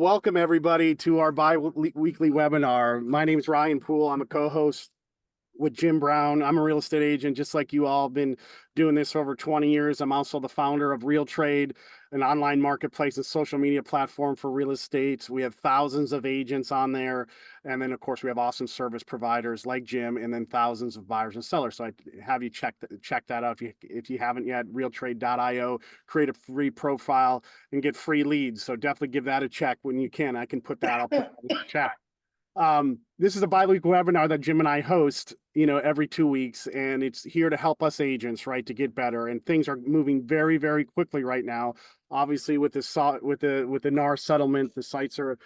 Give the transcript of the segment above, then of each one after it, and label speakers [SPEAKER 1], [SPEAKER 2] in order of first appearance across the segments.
[SPEAKER 1] Welcome everybody to our bi-weekly webinar. My name is Ryan Poole. I'm a co-host with Jim Brown. I'm a real estate agent, just like you all. Been doing this for over 20 years. I'm also the founder of Real Trade, an online marketplace and social media platform for real estate. We have thousands of agents on there. And then, of course, we have awesome service providers like Jim, and then thousands of buyers and sellers. So I have you check that out if you haven't yet. Realtrade.io, create a free profile and get free leads. So definitely give that a check when you can. I can put that, I'll put that in the chat. This is a bi-weekly webinar that Jim and I host, every 2 weeks, and it's here to help us agents, right, to get better. And things are moving very, very quickly right now. Obviously, with the NAR settlement, the sites are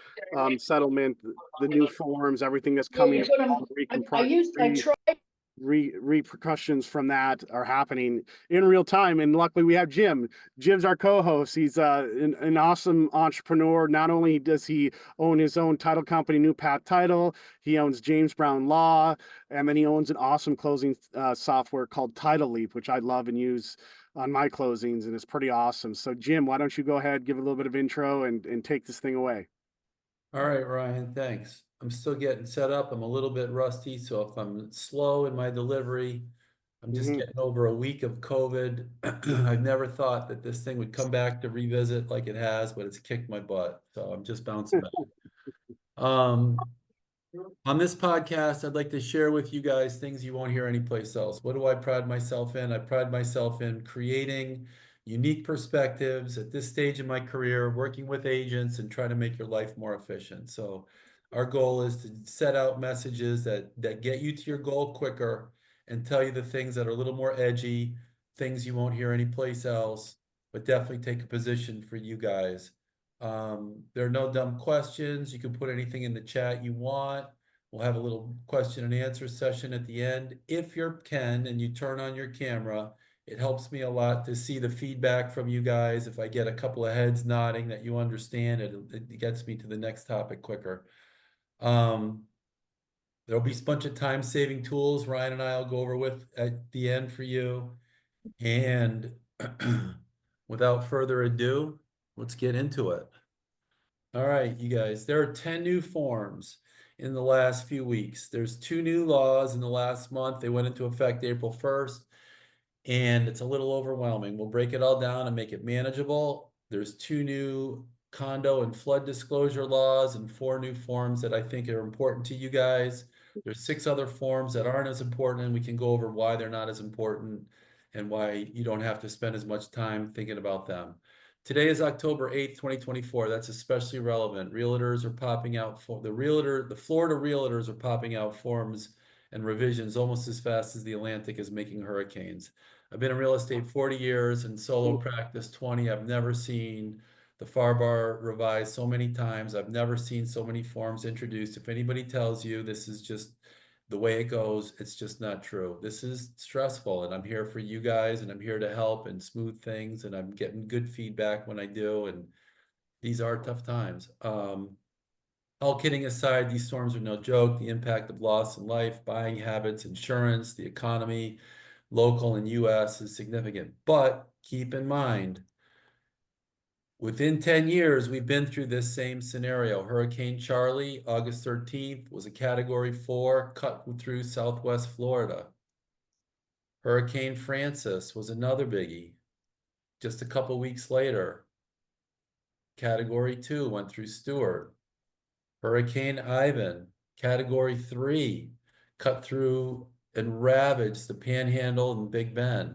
[SPEAKER 1] settlement, the new forms, everything that's coming,
[SPEAKER 2] I tried.
[SPEAKER 1] repercussions from that are happening in real time. And luckily we have Jim. Jim's our co-host. He's an awesome entrepreneur. Not only does he own his own title company, New Path Title, he owns James Brown Law, and then he owns an awesome closing software called Title Leap, which I love and use on my closings, and it's pretty awesome. So Jim, why don't you go ahead, give a little bit of intro and take this thing away.
[SPEAKER 3] All right, Ryan, thanks. I'm still getting set up. I'm a little bit rusty, so if I'm slow in my delivery, I'm just getting over a week of COVID. I've never thought that this thing would come back to revisit like it has, but it's kicked my butt. So I'm just bouncing back. On this podcast, I'd like to share with you guys things you won't hear anyplace else. What do I pride myself in? I pride myself in creating unique perspectives at this stage in my career, working with agents and trying to make your life more efficient. So our goal is to set out messages that get you to your goal quicker and tell you the things that are a little more edgy, things you won't hear anyplace else, but definitely take a position for you guys. There are no dumb questions. You can put anything in the chat you want. We'll have a little question and answer session at the end. If you can and you turn on your camera, it helps me a lot to see the feedback from you guys. If I get a couple of heads nodding that you understand it, it gets me to the next topic quicker. There'll be a bunch of time-saving tools Ryan and I will go over with at the end for you. And without further ado, let's get into it. All right, you guys, there are 10 new forms in the last few weeks. There's 2 new laws in the last month. They went into effect April 1st, and it's a little overwhelming. We'll break it all down and make it manageable. There's 2 new condo and flood disclosure laws and 4 new forms that I think are important to you guys. There's 6 other forms that aren't as important, and we can go over why they're not as important and why you don't have to spend as much time thinking about them. Today is October 8th, 2024. That's especially relevant. Realtors are popping out for the Florida realtors are popping out forms and revisions almost as fast as the Atlantic is making hurricanes. I've been in real estate 40 years and solo practice 20. I've never seen the FAR bar revised so many times. I've never seen so many forms introduced. If anybody tells you this is just the way it goes, it's just not true. This is stressful, and I'm here for you guys, and I'm here to help and smooth things, and I'm getting good feedback when I do, and these are tough times. All kidding aside, these storms are no joke. The impact of loss in life, buying habits, insurance, the economy, local and US is significant. But keep in mind, within 10 years, we've been through this same scenario. Hurricane Charlie, August 13th, was a Category 4, cut through Southwest Florida. Hurricane Francis was another biggie. Just a couple weeks later, Category 2 went through Stewart. Hurricane Ivan, Category 3, cut through and ravaged the Panhandle and Big Bend.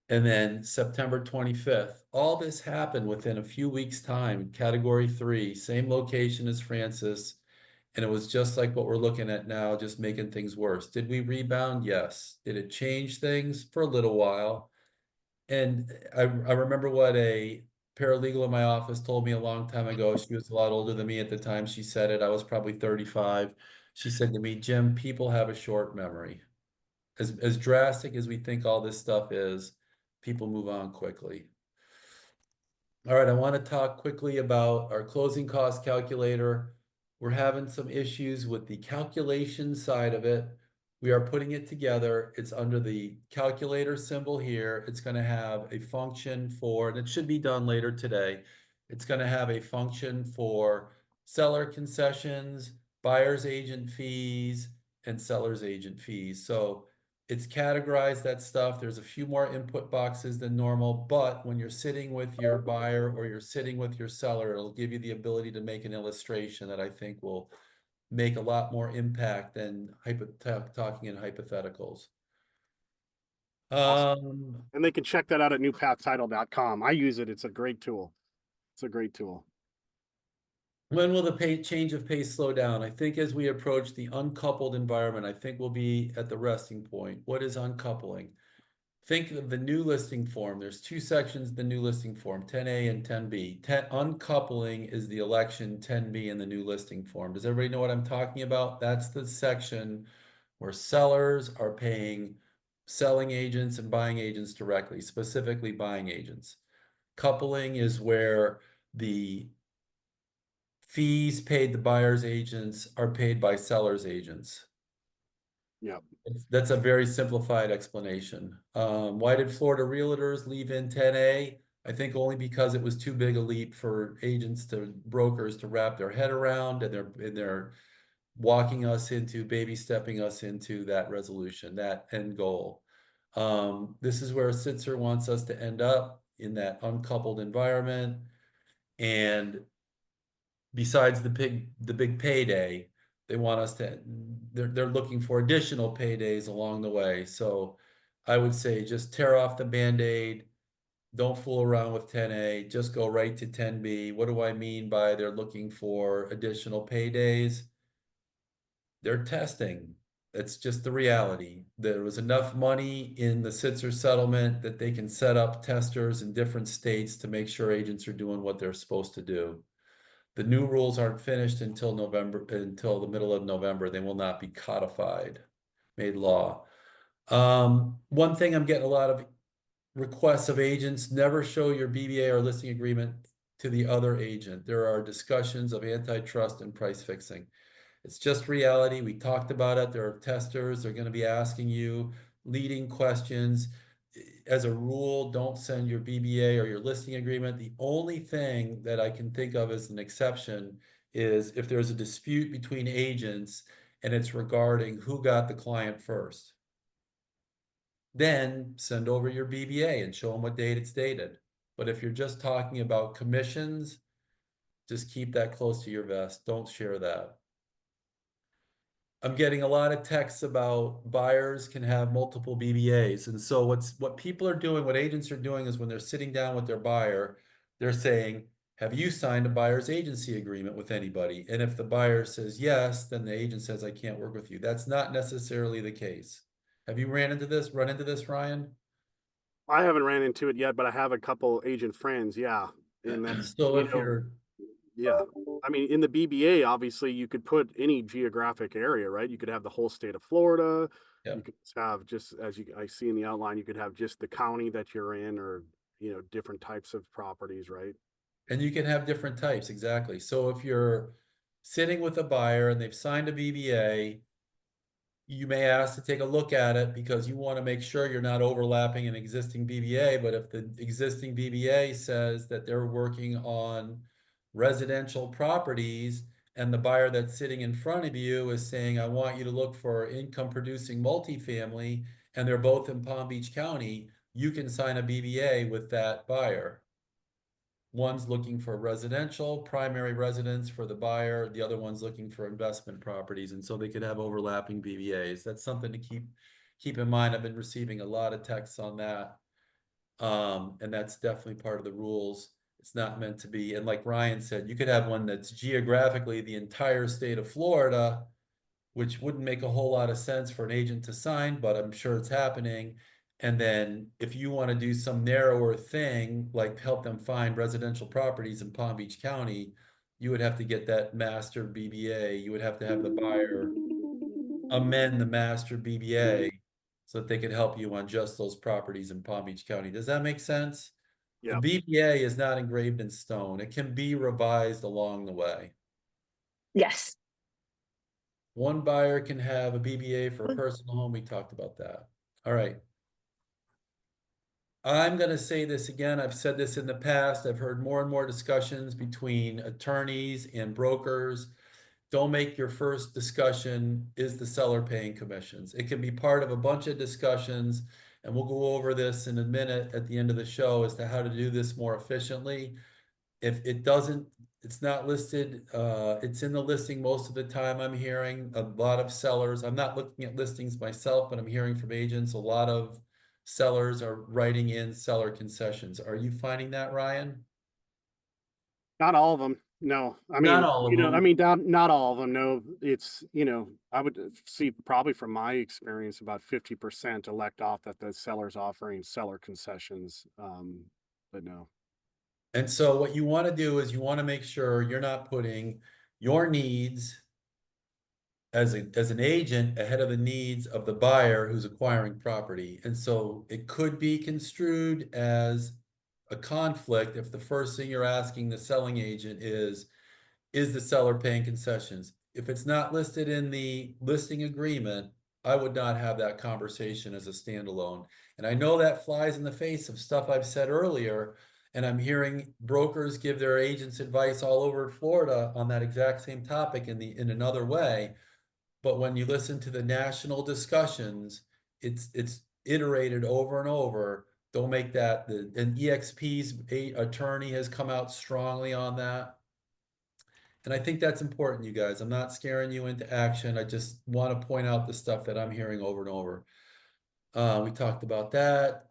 [SPEAKER 3] And then September 25th, all this happened within a few weeks' time. Category 3, same location as Francis. And it was just like what we're looking at now, just making things worse. Did we rebound? Yes. Did it change things? For a little while. And I remember what a paralegal in my office told me a long time ago. She was a lot older than me at the time she said it. I was probably 35. She said to me, Jim, people have a short memory. As drastic as we think all this stuff is, people move on quickly. All right, I want to talk quickly about our closing cost calculator. We're having some issues with the calculation side of it. We are putting it together. It's under the calculator symbol here. It's going to have a function for, and it should be done later today. It's going to have a function for seller concessions, buyer's agent fees, and seller's agent fees. So it's categorized that stuff. There's a few more input boxes than normal, but when you're sitting with your buyer or you're sitting with your seller, it'll give you the ability to make an illustration that I think will make a lot more impact than talking in hypotheticals.
[SPEAKER 1] Awesome. And they can check that out at newpathtitle.com. I use it. It's a great tool. It's a great tool.
[SPEAKER 3] When will the change of pace slow down? I think as we approach the uncoupled environment, I think we'll be at the resting point. What is uncoupling? Think of the new listing form. There's two sections of the new listing form, 10A and 10B. Uncoupling is the election 10B in the new listing form. Does everybody know what I'm talking about? That's the section where sellers are paying selling agents and buying agents directly, specifically buying agents. Coupling is where the fees paid to buyer's agents are paid by seller's agents.
[SPEAKER 1] Yep.
[SPEAKER 3] That's a very simplified explanation. Why did Florida Realtors leave in 10A? I think only because it was too big a leap for brokers to wrap their head around, and they're walking us into, baby stepping us into that resolution, that end goal. This is where Sitzer wants us to end up, in that uncoupled environment. And besides the big payday, they want us to, they're looking for additional paydays along the way. So I would say just tear off the Band-Aid. Don't fool around with 10A, just go right to 10B. What do I mean by they're looking for additional paydays? They're testing. That's just the reality. There was enough money in the Sitzer settlement that they can set up testers in different states to make sure agents are doing what they're supposed to do. The new rules aren't finished until the middle of November. They will not be codified, made law. One thing I'm getting a lot of requests of agents: never show your BBA or listing agreement to the other agent. There are discussions of antitrust and price fixing. It's just reality. We talked about it. There are testers. They're going to be asking you leading questions. As a rule, don't send your BBA or your listing agreement. The only thing that I can think of as an exception is if there's a dispute between agents and it's regarding who got the client first. Then send over your BBA and show them what date it's dated. But if you're just talking about commissions, just keep that close to your vest. Don't share that. I'm getting a lot of texts about buyers can have multiple BBAs. And so what people are doing, what agents are doing, is when they're sitting down with their buyer, they're saying, have you signed a buyer's agency agreement with anybody? And if the buyer says yes, then the agent says, I can't work with you. That's not necessarily the case. Have you run into this, Ryan?
[SPEAKER 1] I haven't ran into it yet, but I have a couple agent friends. Yeah. And that's,
[SPEAKER 3] So if you're,
[SPEAKER 1] yeah. I mean, in the BBA, obviously, you could put any geographic area, right? You could have the whole state of Florida.
[SPEAKER 3] yeah.
[SPEAKER 1] You could have just, I see in the outline, you could have just the county that you're in, or, different types of properties, right?
[SPEAKER 3] And you can have different types, exactly. So if you're sitting with a buyer and they've signed a BBA, you may ask to take a look at it because you want to make sure you're not overlapping an existing BBA. But if the existing BBA says that they're working on residential properties, and the buyer that's sitting in front of you is saying, I want you to look for income producing multifamily, and they're both in Palm Beach County, you can sign a BBA with that buyer. One's looking for residential, primary residence for the buyer. The other one's looking for investment properties. And so they could have overlapping BBAs. That's something to keep in mind. I've been receiving a lot of texts on that. And that's definitely part of the rules. It's not meant to be. And like Ryan said, you could have one that's geographically the entire state of Florida, which wouldn't make a whole lot of sense for an agent to sign, but I'm sure it's happening. And then if you want to do some narrower thing, like help them find residential properties in Palm Beach County, you would have to get that master BBA. You would have to have the buyer amend the master BBA so that they could help you on just those properties in Palm Beach County. Does that make sense? The
[SPEAKER 1] Yeah.
[SPEAKER 3] BBA is not engraved in stone. It can be revised along the way.
[SPEAKER 2] Yes.
[SPEAKER 3] One buyer can have a BBA for a personal home. We talked about that. All right. I'm going to say this again. I've said this in the past. I've heard more and more discussions between attorneys and brokers. Don't make your first discussion, is the seller paying commissions? It can be part of a bunch of discussions, and we'll go over this in a minute at the end of the show as to how to do this more efficiently. If it doesn't, it's not listed, it's in the listing most of the time. I'm hearing a lot of sellers. I'm not looking at listings myself, but I'm hearing from agents, a lot of sellers are writing in seller concessions. Are you finding that, Ryan?
[SPEAKER 1] Not all of them. No, I
[SPEAKER 3] Not
[SPEAKER 1] mean,
[SPEAKER 3] all of them.
[SPEAKER 1] not all of them. No, it's, I would see probably from my experience, about 50% elect off that the seller's offering seller concessions. But no.
[SPEAKER 3] And so what you want to do is you want to make sure you're not putting your needs as an agent ahead of the needs of the buyer who's acquiring property. And so it could be construed as a conflict if the first thing you're asking the selling agent is the seller paying concessions? If it's not listed in the listing agreement, I would not have that conversation as a standalone. And I know that flies in the face of stuff I've said earlier, and I'm hearing brokers give their agents advice all over Florida on that exact same topic in another way. But when you listen to the national discussions, it's iterated over and over. Don't make that and EXP's attorney has come out strongly on that. And I think that's important, you guys. I'm not scaring you into action. I just want to point out the stuff that I'm hearing over and over. We talked about that.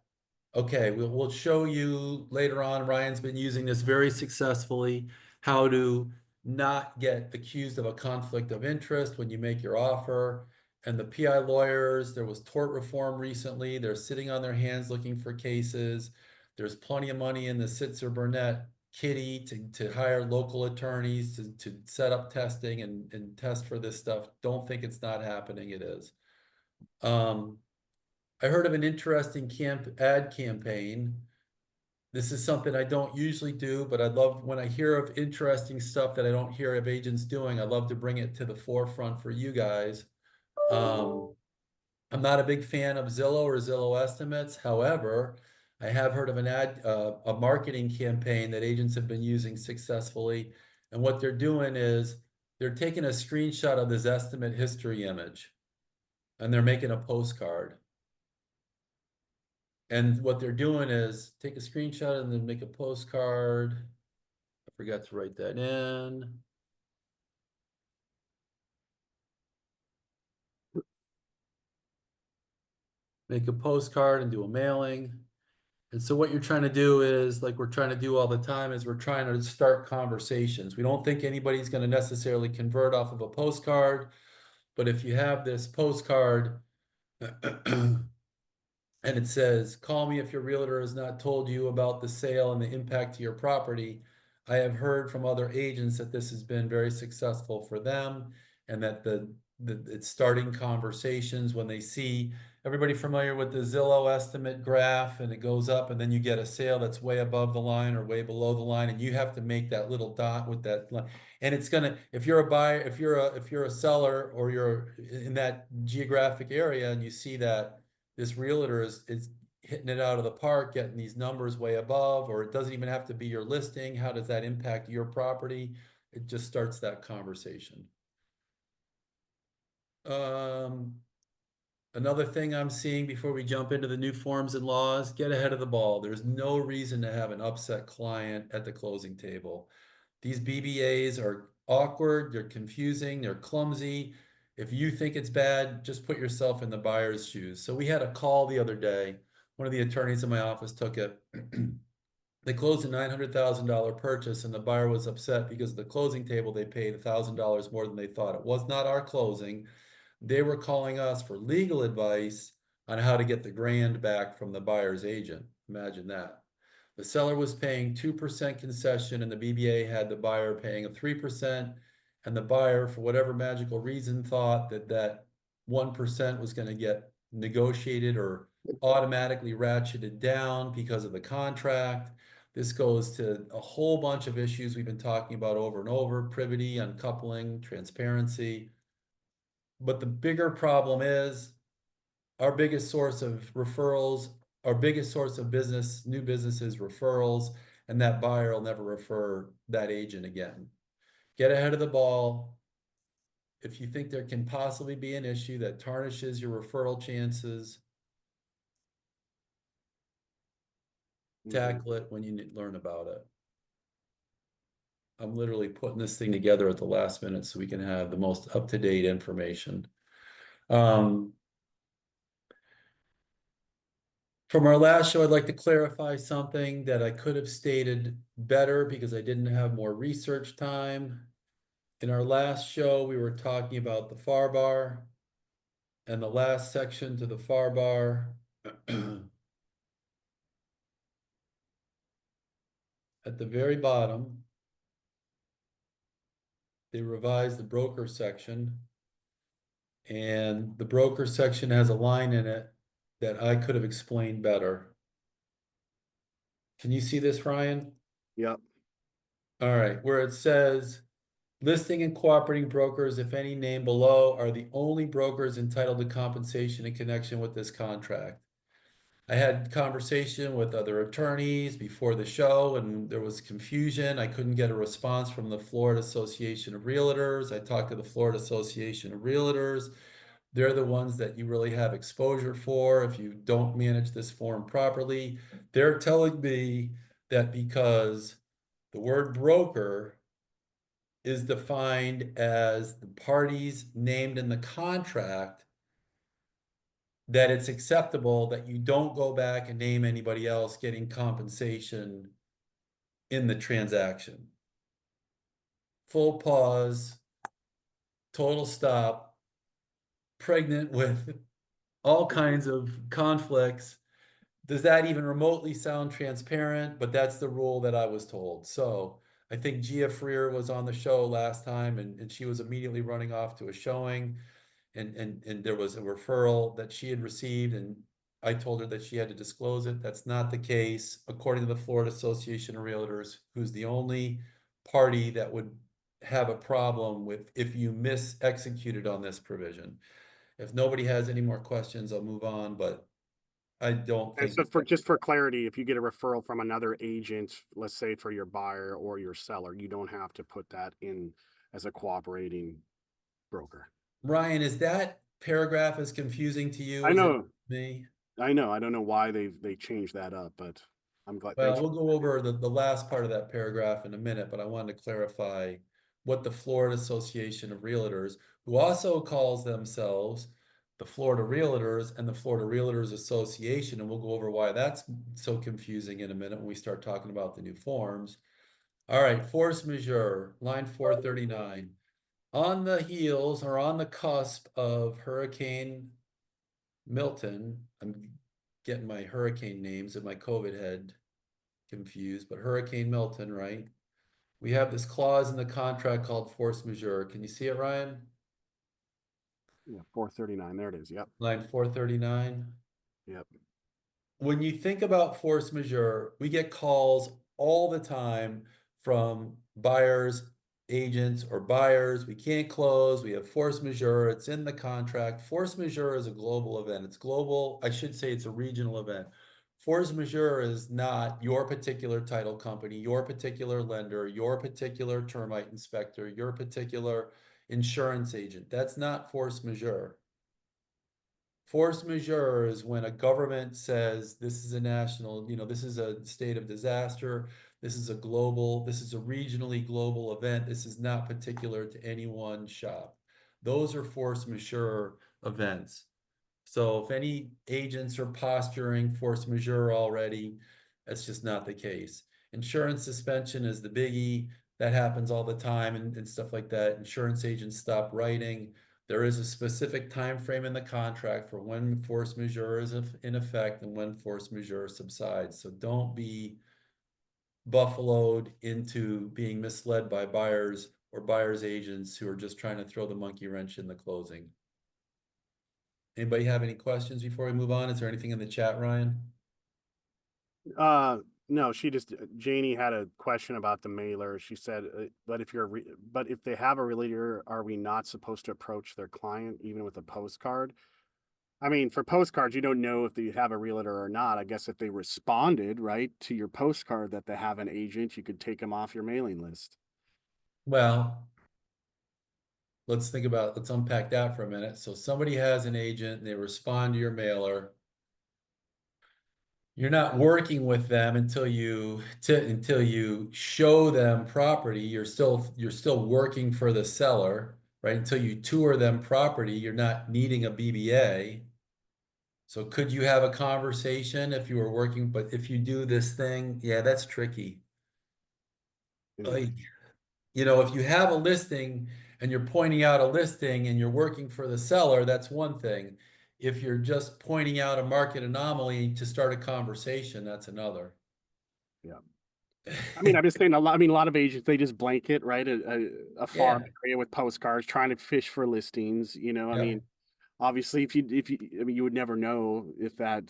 [SPEAKER 3] Okay, we'll show you later on. Ryan's been using this very successfully, how to not get accused of a conflict of interest when you make your offer. And the PI lawyers, there was tort reform recently. They're sitting on their hands looking for cases. There's plenty of money in the Sitzer-Burnett kitty to hire local attorneys to set up testing and test for this stuff. Don't think it's not happening. It is. I heard of an interesting ad campaign. This is something I don't usually do, but I love when I hear of interesting stuff that I don't hear of agents doing. I love to bring it to the forefront for you guys. I'm not a big fan of Zillow or Zillow estimates. However, I have heard of a marketing campaign that agents have been using successfully. And what they're doing is they're taking a screenshot of this estimate history image and they're making a postcard. And what they're doing is take a screenshot and then make a postcard. I forgot to write that in. Make a postcard and do a mailing. And so what you're trying to do is, like we're trying to do all the time, is we're trying to start conversations. We don't think anybody's going to necessarily convert off of a postcard, but if you have this postcard and it says, call me if your realtor has not told you about the sale and the impact to your property. I have heard from other agents that this has been very successful for them and that it's starting conversations when they see everybody familiar with the Zillow estimate graph and it goes up and then you get a sale that's way above the line or way below the line and you have to make that little dot with that line. And it's gonna, if you're a buyer, if you're a seller or you're in that geographic area and you see that this realtor is hitting it out of the park, getting these numbers way above, or it doesn't even have to be your listing. How does that impact your property? It just starts that conversation. Another thing I'm seeing before we jump into the new forms and laws, get ahead of the ball. There's no reason to have an upset client at the closing table. These BBAs are awkward, they're confusing, they're clumsy. If you think it's bad, just put yourself in the buyer's shoes. So we had a call the other day. One of the attorneys in my office took it. They closed a $900,000 purchase and the buyer was upset because at the closing table they paid $1,000 more than they thought. It was not our closing. They were calling us for legal advice on how to get the grand back from the buyer's agent. Imagine that. The seller was paying 2% concession and the BBA had the buyer paying a 3%. And the buyer, for whatever magical reason, thought that 1% was going to get negotiated or automatically ratcheted down because of the contract. This goes to a whole bunch of issues we've been talking about over and over: privity, uncoupling, transparency. But the bigger problem is our biggest source of referrals our biggest source of business, new business, is referrals, and that buyer will never refer that agent again. Get ahead of the ball. If you think there can possibly be an issue that tarnishes your referral chances, tackle it when you learn about it. I'm literally putting this thing together at the last minute so we can have the most up-to-date information. From our last show, I'd like to clarify something that I could have stated better because I didn't have more research time. In our last show, we were talking about the FAR bar, and the last section to the FAR bar at the very bottom, they revised the broker section, and the broker section has a line in it that I could have explained better. Can you see this, Ryan?
[SPEAKER 1] Yep.
[SPEAKER 3] All right, where it says, listing and cooperating brokers, if any named below, are the only brokers entitled to compensation in connection with this contract. I had conversation with other attorneys before the show, and there was confusion. I couldn't get a response from the Florida Association of Realtors. I talked to the Florida Association of Realtors. They're the ones that you really have exposure for if you don't manage this form properly. They're telling me that because the word broker is defined as the parties named in the contract, that it's acceptable that you don't go back and name anybody else getting compensation in the transaction. Full pause, total stop, pregnant with all kinds of conflicts. Does that even remotely sound transparent? But that's the rule that I was told. So I think Gia Freer was on the show last time, and she was immediately running off to a showing. And there was a referral that she had received, and I told her that she had to disclose it. That's not the case, according to the Florida Association of Realtors, who's the only party that would have a problem with if you executed on this provision. If nobody has any more questions, I'll move on, but I don't
[SPEAKER 1] And
[SPEAKER 3] think
[SPEAKER 1] so
[SPEAKER 3] it's
[SPEAKER 1] just for clarity, if you get a referral from another agent, let's say for your buyer or your seller, you don't have to put that in as a cooperating broker.
[SPEAKER 3] Ryan, is that paragraph as confusing to you
[SPEAKER 1] I
[SPEAKER 3] as it is
[SPEAKER 1] know,
[SPEAKER 3] to me?
[SPEAKER 1] I know. I don't know why they changed that up, but I'm glad.
[SPEAKER 3] Well,
[SPEAKER 1] Thanks.
[SPEAKER 3] we'll go over the last part of that paragraph in a minute, but I wanted to clarify what the Florida Association of Realtors, who also calls themselves the Florida Realtors and the Florida Realtors Association, and we'll go over why that's so confusing in a minute when we start talking about the new forms. All right, force majeure, line 439. On the heels or on the cusp of Hurricane Milton, I'm getting my hurricane names in my COVID head confused, but Hurricane Milton, right? We have this clause in the contract called force majeure. Can you see it, Ryan?
[SPEAKER 1] Yeah, 439. There it is. Yep.
[SPEAKER 3] Line 439.
[SPEAKER 1] Yep.
[SPEAKER 3] When you think about force majeure, we get calls all the time from buyers, agents, or buyers. We can't close. We have force majeure. It's in the contract. Force majeure is a global event. It's global. I should say it's a regional event. Force majeure is not your particular title company, your particular lender, your particular termite inspector, your particular insurance agent. That's not force majeure. Force majeure is when a government says this is a national, this is a state of disaster, this is a regionally global event, this is not particular to any one shop. Those are force majeure events. So if any agents are posturing force majeure already, that's just not the case. Insurance suspension is the biggie. That happens all the time and stuff like that. Insurance agents stop writing. There is a specific time frame in the contract for when force majeure is in effect and when force majeure subsides. So don't be buffaloed into being misled by buyers or buyers agents who are just trying to throw the monkey wrench in the closing. Anybody have any questions before we move on? Is there anything in the chat, Ryan?
[SPEAKER 1] No, Janie had a question about the mailer. She said, but but if they have a realtor, are we not supposed to approach their client even with a postcard? I mean, for postcards, you don't know if you have a realtor or not. I guess if they responded, right, to your postcard that they have an agent, you could take them off your mailing list.
[SPEAKER 3] Well, let's unpack that for a minute. So somebody has an agent and they respond to your mailer. You're not working with them until you show them property. You're still working for the seller, right? Until you tour them property, you're not needing a BBA. So could you have a conversation if you were working, but if you do this thing, yeah, that's tricky. Like, if you have a listing and you're pointing out a listing and you're working for the seller, that's one thing. If you're just pointing out a market anomaly to start a conversation, that's another.
[SPEAKER 1] Yeah. I mean, I'm just saying a lot of agents, they just blanket, right? A farm
[SPEAKER 3] Yeah.
[SPEAKER 1] area with postcards trying to fish for listings, I
[SPEAKER 3] Yeah.
[SPEAKER 1] mean, obviously I mean, you would never know if that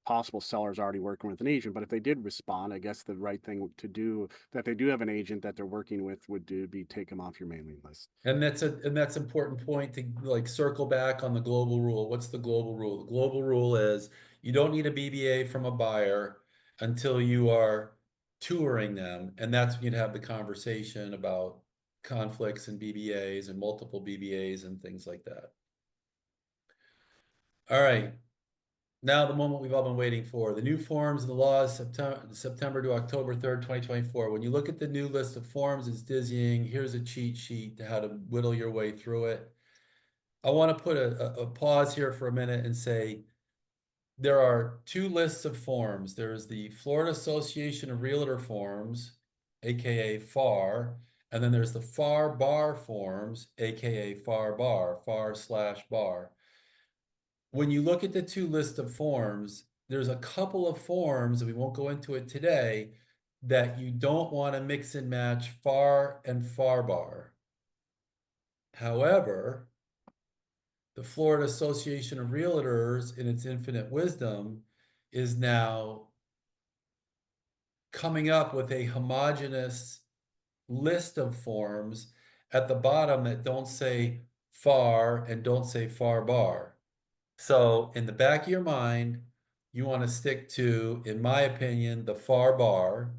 [SPEAKER 1] possible seller is already working with an agent, but if they did respond, I guess the right thing to do, that they do have an agent that they're working with, be take them off your mailing list.
[SPEAKER 3] And that's important point to like circle back on the global rule. What's the global rule? The global rule is you don't need a BBA from a buyer until you are touring them. And that's when you'd have the conversation about conflicts and BBAs and multiple BBAs and things like that. All right. Now the moment we've all been waiting for. The new forms and the laws, September to October 3rd, 2024. When you look at the new list of forms, it's dizzying. Here's a cheat sheet to how to whittle your way through it. I want to put a pause here for a minute and say there are two lists of forms. There's the Florida Association of Realtor forms, aka FAR, and then there's the FAR bar forms, aka FAR bar, FAR/bar. When you look at the two lists of forms, there's a couple of forms, and we won't go into it today, that you don't want to mix and match FAR and FAR bar. However, the Florida Association of Realtors, in its infinite wisdom, is now coming up with a homogeneous list of forms at the bottom that don't say FAR and don't say FAR bar. So in the back of your mind, you want to stick to, in my opinion, the FAR bar.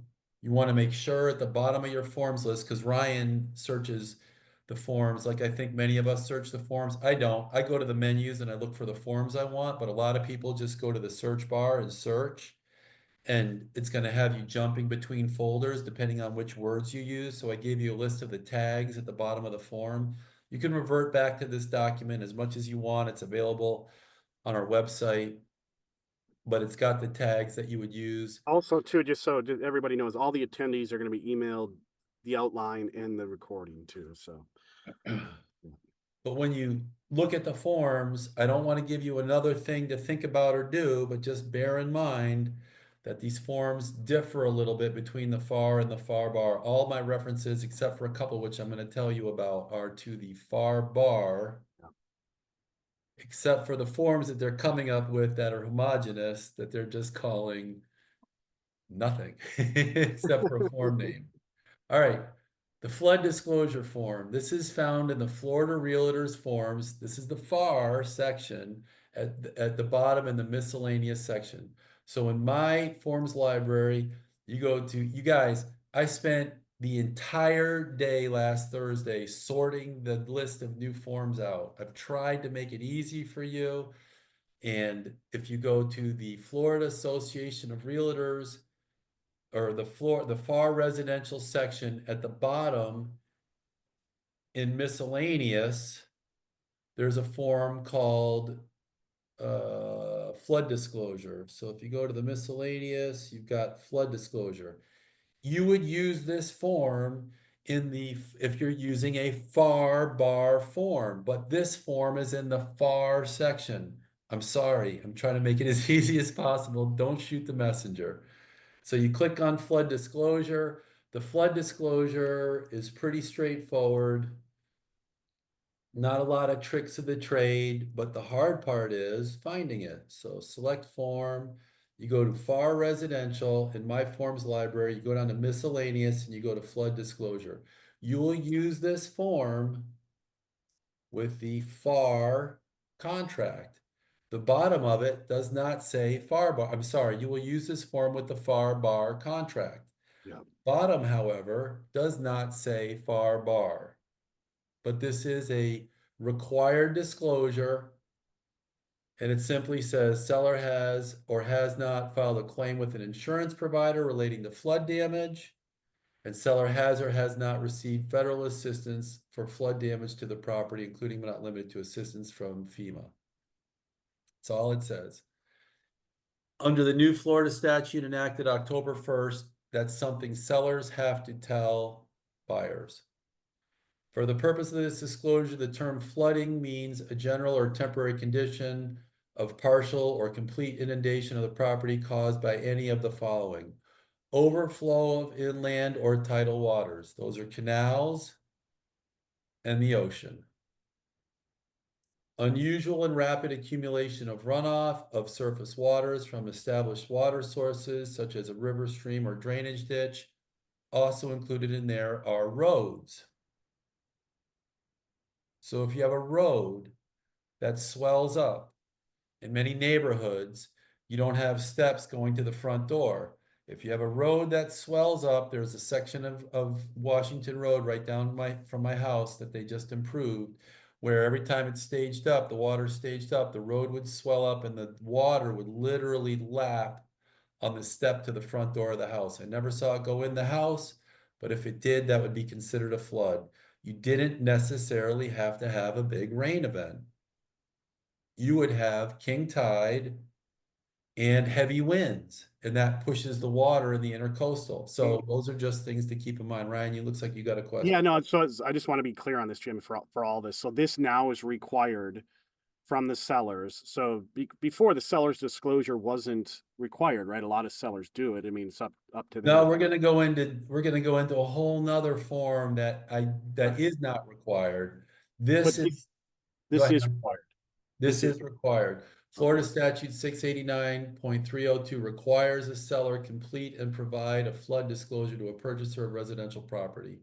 [SPEAKER 3] You want to make sure at the bottom of your forms list, because Ryan searches the forms like I think many of us search the forms. I don't. I go to the menus and I look for the forms I want, but a lot of people just go to the search bar and search, and it's going to have you jumping between folders depending on which words you use. So I gave you a list of the tags at the bottom of the form. You can revert back to this document as much as you want. It's available on our website, but it's got the tags that you would use.
[SPEAKER 1] Also, too, just so everybody knows, all the attendees are going to be emailed the outline and the recording too. So,
[SPEAKER 3] But when you look at the forms, I don't want to give you another thing to think about or do, but just bear in mind that these forms differ a little bit between the FAR and the FAR bar. All my references, except for a couple, which I'm going to tell you about, are to the FAR bar, except for the forms that they're coming up with that are homogeneous, that they're just calling nothing except for a form name. All right, the flood disclosure form. This is found in the Florida Realtors forms. This is the FAR section at the bottom in the miscellaneous section. So in my forms library, you guys, I spent the entire day last Thursday sorting the list of new forms out. I've tried to make it easy for you. And if you go to the Florida Association of Realtors, or the FAR residential section at the bottom in miscellaneous, there's a form called flood disclosure. So if you go to the miscellaneous, you've got flood disclosure. You would use this form if you're using a FAR bar form, but this form is in the FAR section. I'm sorry, I'm trying to make it as easy as possible. Don't shoot the messenger. So you click on flood disclosure. The flood disclosure is pretty straightforward. Not a lot of tricks of the trade, but the hard part is finding it. So select form, you go to FAR residential. In my forms library, you go down to miscellaneous and you go to flood disclosure. You will use this form with the FAR contract. The bottom of it does not say FAR bar. I'm sorry, you will use this form with the FAR bar contract.
[SPEAKER 1] Yeah.
[SPEAKER 3] Bottom, however, does not say FAR bar, but this is a required disclosure. And it simply says seller has or has not filed a claim with an insurance provider relating to flood damage. And seller has or has not received federal assistance for flood damage to the property, including but not limited to assistance from FEMA. That's all it says. Under the new Florida statute enacted October 1st, that's something sellers have to tell buyers. For the purpose of this disclosure, the term flooding means a general or temporary condition of partial or complete inundation of the property caused by any of the following: overflow of inland or tidal waters. Those are canals and the ocean. Unusual and rapid accumulation of runoff of surface waters from established water sources, such as a river, stream, or drainage ditch. Also included in there are roads. So if you have a road that swells up, in many neighborhoods, you don't have steps going to the front door. If you have a road that swells up, there's a section of Washington Road right down from my house that they just improved, where every time it's staged up, the water staged up, the road would swell up and the water would literally lap on the step to the front door of the house. I never saw it go in the house, but if it did, that would be considered a flood. You didn't necessarily have to have a big rain event. You would have king tide and heavy winds, and that pushes the water in the intercoastal. So those are just things to keep in mind. Ryan, you looks like you got a question.
[SPEAKER 1] Yeah, no, so I just want to be clear on this, Jim, for all this. So this now is required from the sellers. So before, the seller's disclosure wasn't required, right? A lot of sellers do it. I mean, it's up to them.
[SPEAKER 3] No, we're gonna go into a whole nother form that is not required. This
[SPEAKER 1] But
[SPEAKER 3] is go
[SPEAKER 1] this
[SPEAKER 3] ahead.
[SPEAKER 1] is required.
[SPEAKER 3] This is required. Florida statute 689.302 requires a seller complete and provide a flood disclosure to a purchaser of residential property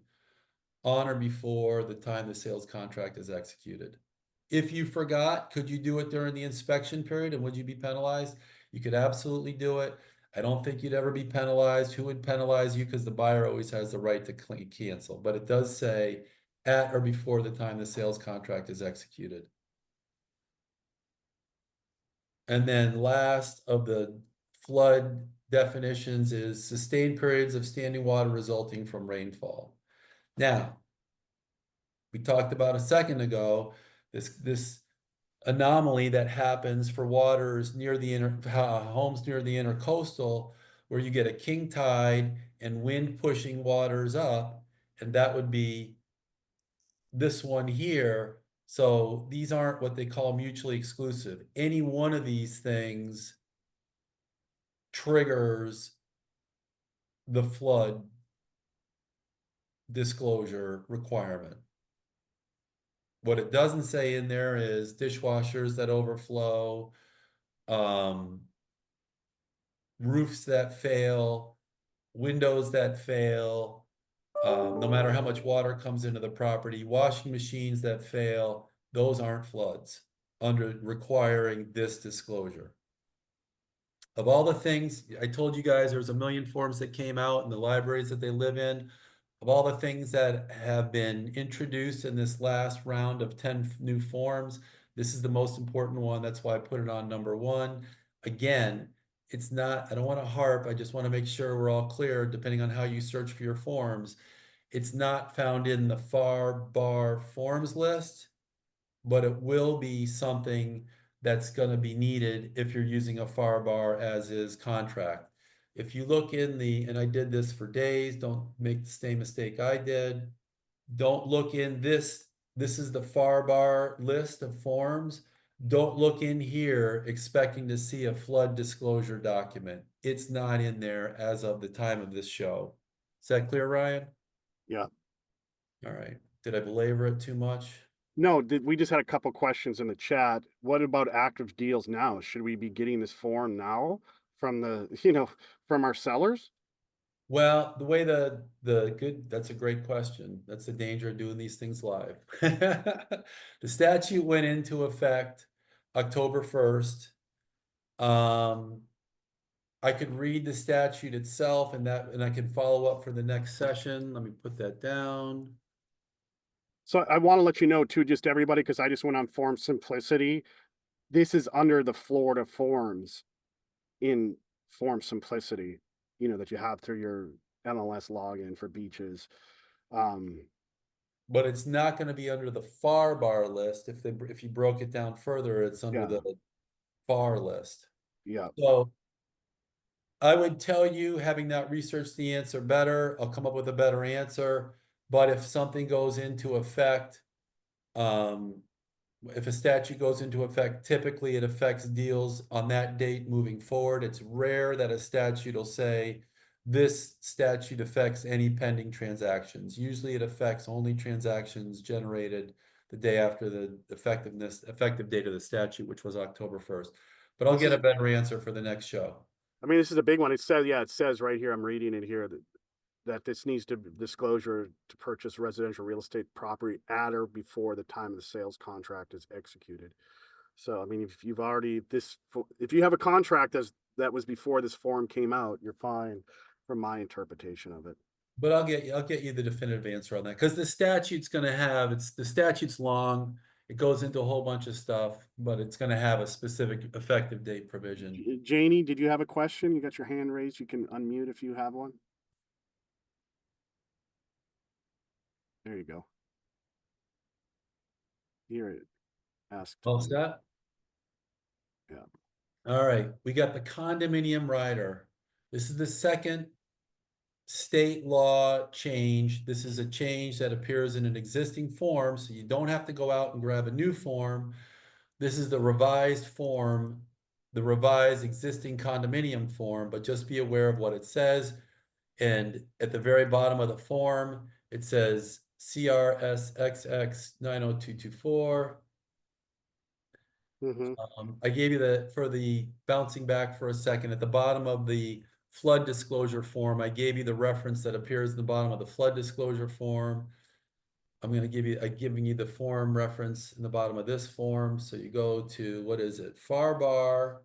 [SPEAKER 3] on or before the time the sales contract is executed. If you forgot, could you do it during the inspection period and would you be penalized? You could absolutely do it. I don't think you'd ever be penalized. Who would penalize you? Because the buyer always has the right to cancel. But it does say at or before the time the sales contract is executed. And then last of the flood definitions is sustained periods of standing water resulting from rainfall. Now, we talked about a second ago, this anomaly that happens for waters near the homes near the intercoastal, where you get a king tide and wind pushing waters up, and that would be this one here. So these aren't what they call mutually exclusive. Any one of these things triggers the flood disclosure requirement. What it doesn't say in there is dishwashers that overflow, roofs that fail, windows that fail, no matter how much water comes into the property, washing machines that fail, those aren't floods under requiring this disclosure. Of all the things, I told you guys there's a million forms that came out in the libraries that they live in. Of all the things that have been introduced in this last round of 10 new forms, this is the most important one. That's why I put it on number one. Again, it's not, I don't want to harp, I just want to make sure we're all clear, depending on how you search for your forms. It's not found in the FAR bar forms list, but it will be something that's going to be needed if you're using a FAR bar as is contract. If you look in the, and I did this for days, don't make the same mistake I did. Don't look in this. This is the FAR bar list of forms. Don't look in here expecting to see a flood disclosure document. It's not in there as of the time of this show. Is that clear, Ryan?
[SPEAKER 1] Yeah.
[SPEAKER 3] All right. Did I belabor it too much?
[SPEAKER 1] No, we just had a couple questions in the chat. What about active deals now? Should we be getting this form now from from our sellers?
[SPEAKER 3] Well, the way that's a great question. That's the danger of doing these things live. The statute went into effect October 1st. I could read the statute itself and I can follow up for the next session. Let me put that down.
[SPEAKER 1] So I want to let you know too, just everybody, because I just went on Form Simplicity. This is under the Florida forms in Form Simplicity, that you have through your MLS login for beaches.
[SPEAKER 3] But it's not going to be under the FAR bar list. If you broke it down further, it's under
[SPEAKER 1] Yeah.
[SPEAKER 3] the FAR list.
[SPEAKER 1] Yeah.
[SPEAKER 3] So I would tell you, having not researched the answer better, I'll come up with a better answer. But if something goes into effect, if a statute goes into effect, typically it affects deals on that date moving forward. It's rare that a statute will say this statute affects any pending transactions. Usually it affects only transactions generated the day after the effective date of the statute, which was October 1st. But I'll get a better answer for the next show.
[SPEAKER 1] I mean, this is a big one. It says right here, I'm reading it here, that this needs to disclosure to purchase residential real estate property at or before the time of the sales contract is executed. So, I mean, if you have a contract that was before this form came out, you're fine from my interpretation of it.
[SPEAKER 3] But I'll get you the definitive answer on that, because the statute's the statute's long. It goes into a whole bunch of stuff, but it's going to have a specific effective date provision.
[SPEAKER 1] Janie, did you have a question? You got your hand raised. You can unmute if you have one. There you go. Here it asked.
[SPEAKER 3] All set?
[SPEAKER 1] Yeah.
[SPEAKER 3] All right. We got the condominium rider. This is the second state law change. This is a change that appears in an existing form, so you don't have to go out and grab a new form. This is the revised form, the revised existing condominium form, but just be aware of what it says. And at the very bottom of the form, it says CRSXX 90224. I gave you for the bouncing back for a second, at the bottom of the flood disclosure form, I gave you the reference that appears in the bottom of the flood disclosure form. I'm giving you the form reference in the bottom of this form. So you go to, what is it? FAR bar.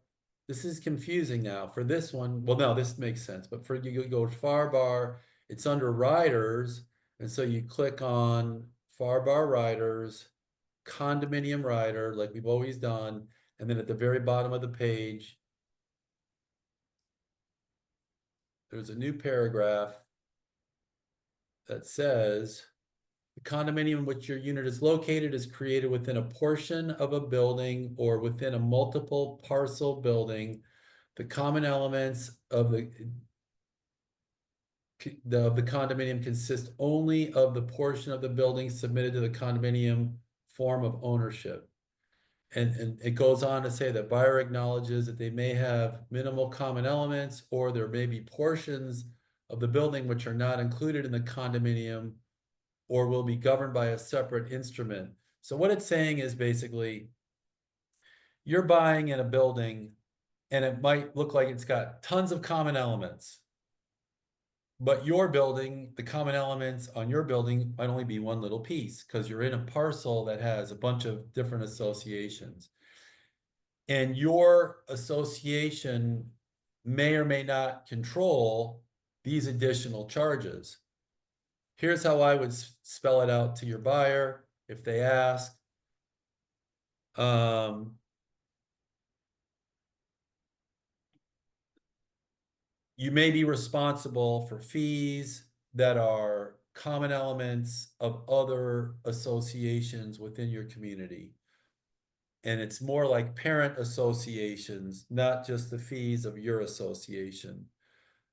[SPEAKER 3] This is confusing now for this one. Well, no, this makes sense, but for you go to FAR bar, it's under riders. And so you click on FAR bar riders, condominium rider, like we've always done. And then at the very bottom of the page, there's a new paragraph that says, the condominium in which your unit is located is created within a portion of a building or within a multiple parcel building. The common elements of the condominium consist only of the portion of the building submitted to the condominium form of ownership. And it goes on to say that buyer acknowledges that they may have minimal common elements, or there may be portions of the building which are not included in the condominium or will be governed by a separate instrument. So what it's saying is basically, you're buying in a building and it might look like it's got tons of common elements, but your building, the common elements on your building might only be one little piece because you're in a parcel that has a bunch of different associations. And your association may or may not control these additional charges. Here's how I would spell it out to your buyer if they ask. You may be responsible for fees that are common elements of other associations within your community. And it's more like parent associations, not just the fees of your association.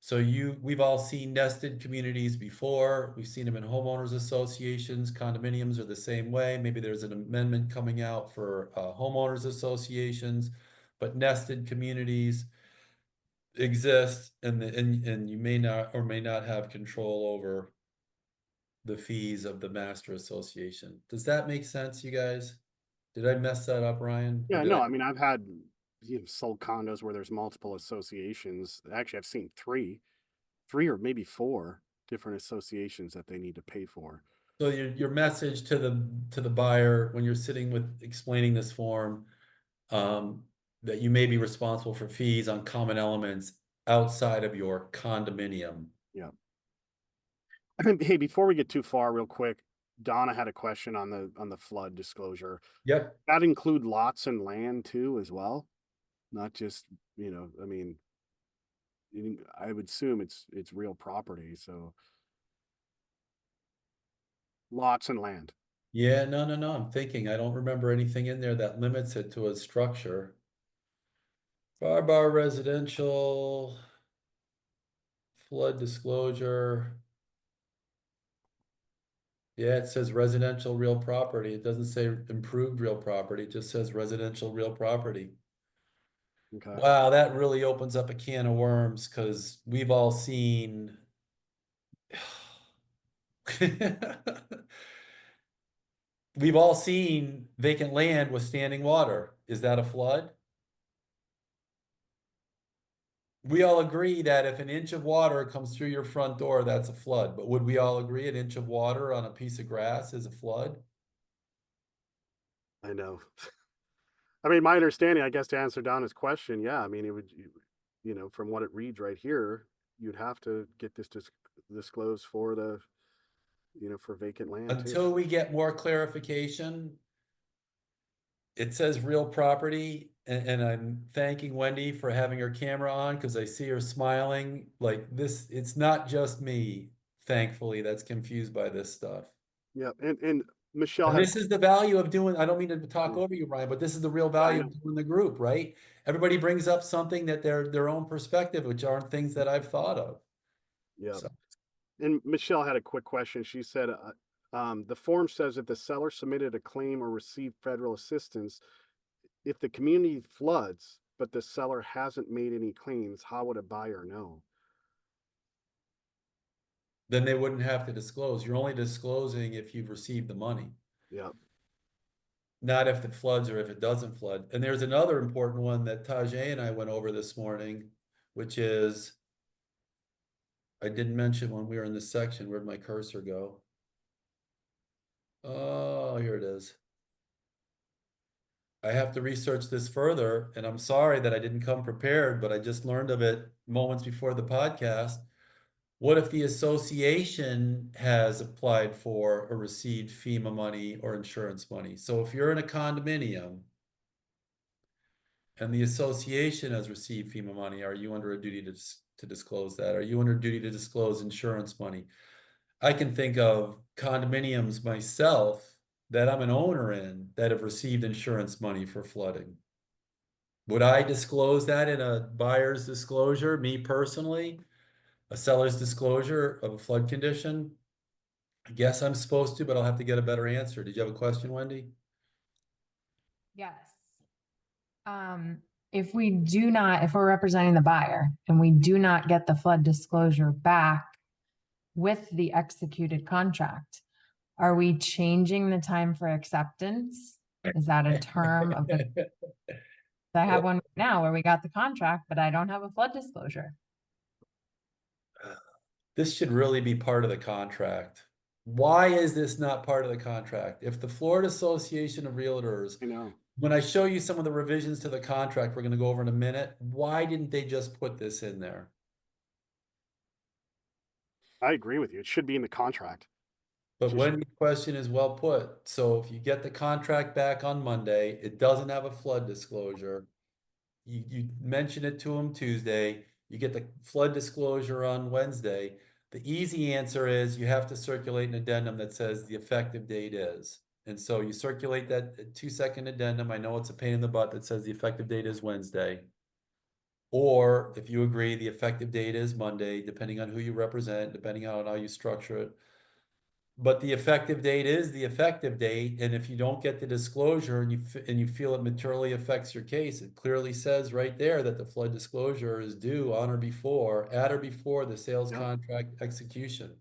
[SPEAKER 3] So we've all seen nested communities before. We've seen them in homeowners associations. Condominiums are the same way. Maybe there's an amendment coming out for homeowners associations, but nested communities exist, and you may not or may not have control over the fees of the master association. Does that make sense, you guys? Did I mess that up, Ryan?
[SPEAKER 1] Yeah, no, I mean, I've had sold condos where there's multiple associations. Actually, I've seen three or maybe four different associations that they need to pay for.
[SPEAKER 3] So your message to the buyer when you're sitting with explaining this form, that you may be responsible for fees on common elements outside of your condominium.
[SPEAKER 1] Yeah. Hey, before we get too far, real quick, Donna had a question on the flood disclosure.
[SPEAKER 3] Yep.
[SPEAKER 1] That include lots and land too, as well, not just, I mean, I would assume it's real property, so lots and land.
[SPEAKER 3] Yeah, no. I'm thinking, I don't remember anything in there that limits it to a structure. Bar residential, flood disclosure. Yeah, it says residential real property. It doesn't say improved real property. It just says residential real property.
[SPEAKER 1] Okay.
[SPEAKER 3] Wow, that really opens up a can of worms because we've all seen. We've all seen vacant land with standing water. Is that a flood? We all agree that if an inch of water comes through your front door, that's a flood. But would we all agree an inch of water on a piece of grass is a flood?
[SPEAKER 1] I know. I mean, my understanding, I guess, to answer Donna's question, yeah, I mean, it would, from what it reads right here, you'd have to get this disclosed for for vacant land too.
[SPEAKER 3] Until we get more clarification, it says real property, and I'm thanking Wendy for having her camera on because I see her smiling like this. It's not just me, thankfully, that's confused by this stuff.
[SPEAKER 1] Yeah, and Michelle
[SPEAKER 3] And
[SPEAKER 1] had,
[SPEAKER 3] this is the value of doing, I don't mean to talk
[SPEAKER 1] yeah,
[SPEAKER 3] over you, Brian, but this is the real
[SPEAKER 1] I
[SPEAKER 3] value
[SPEAKER 1] know.
[SPEAKER 3] of doing the group, right? Everybody brings up something that their own perspective, which aren't things that I've thought of.
[SPEAKER 1] Yeah,
[SPEAKER 3] So
[SPEAKER 1] and Michelle had a quick question. She said, the form says that the seller submitted a claim or received federal assistance. If the community floods, but the seller hasn't made any claims, how would a buyer know?
[SPEAKER 3] then they wouldn't have to disclose. You're only disclosing if you've received the money,
[SPEAKER 1] Yeah,
[SPEAKER 3] not if it floods or if it doesn't flood. And there's another important one that Tajay and I went over this morning, which is, I didn't mention when we were in this section. Where'd my cursor go? Oh, here it is. I have to research this further, and I'm sorry that I didn't come prepared, but I just learned of it moments before the podcast. What if the association has applied for or received FEMA money or insurance money? So if you're in a condominium and the association has received FEMA money, are you under a duty to disclose that? Are you under duty to disclose insurance money? I can think of condominiums myself that I'm an owner in that have received insurance money for flooding. Would I disclose that in a buyer's disclosure, me personally? A seller's disclosure of a flood condition? I guess I'm supposed to, but I'll have to get a better answer. Did you have a question, Wendy?
[SPEAKER 2] Yes. If we're representing the buyer and we do not get the flood disclosure back with the executed contract, are we changing the time for acceptance? Is that a term of the, I have one now where we got the contract, but I don't have a flood disclosure.
[SPEAKER 3] This should really be part of the contract. Why is this not part of the contract? If the Florida Association of Realtors,
[SPEAKER 1] I know.
[SPEAKER 3] when I show you some of the revisions to the contract we're going to go over in a minute, why didn't they just put this in there?
[SPEAKER 1] I agree with you. It should be in the contract.
[SPEAKER 3] But
[SPEAKER 1] Just,
[SPEAKER 3] Wendy's question is well put. So if you get the contract back on Monday, it doesn't have a flood disclosure. You mention it to them Tuesday, you get the flood disclosure on Wednesday. The easy answer is you have to circulate an addendum that says the effective date is. And so you circulate that 2-second addendum. I know it's a pain in the butt that says the effective date is Wednesday. Or if you agree the effective date is Monday, depending on who you represent, depending on how you structure it. But the effective date is the effective date, and if you don't get the disclosure and you feel it materially affects your case, it clearly says right there that the flood disclosure is due on or before, at or before the sales contract execution.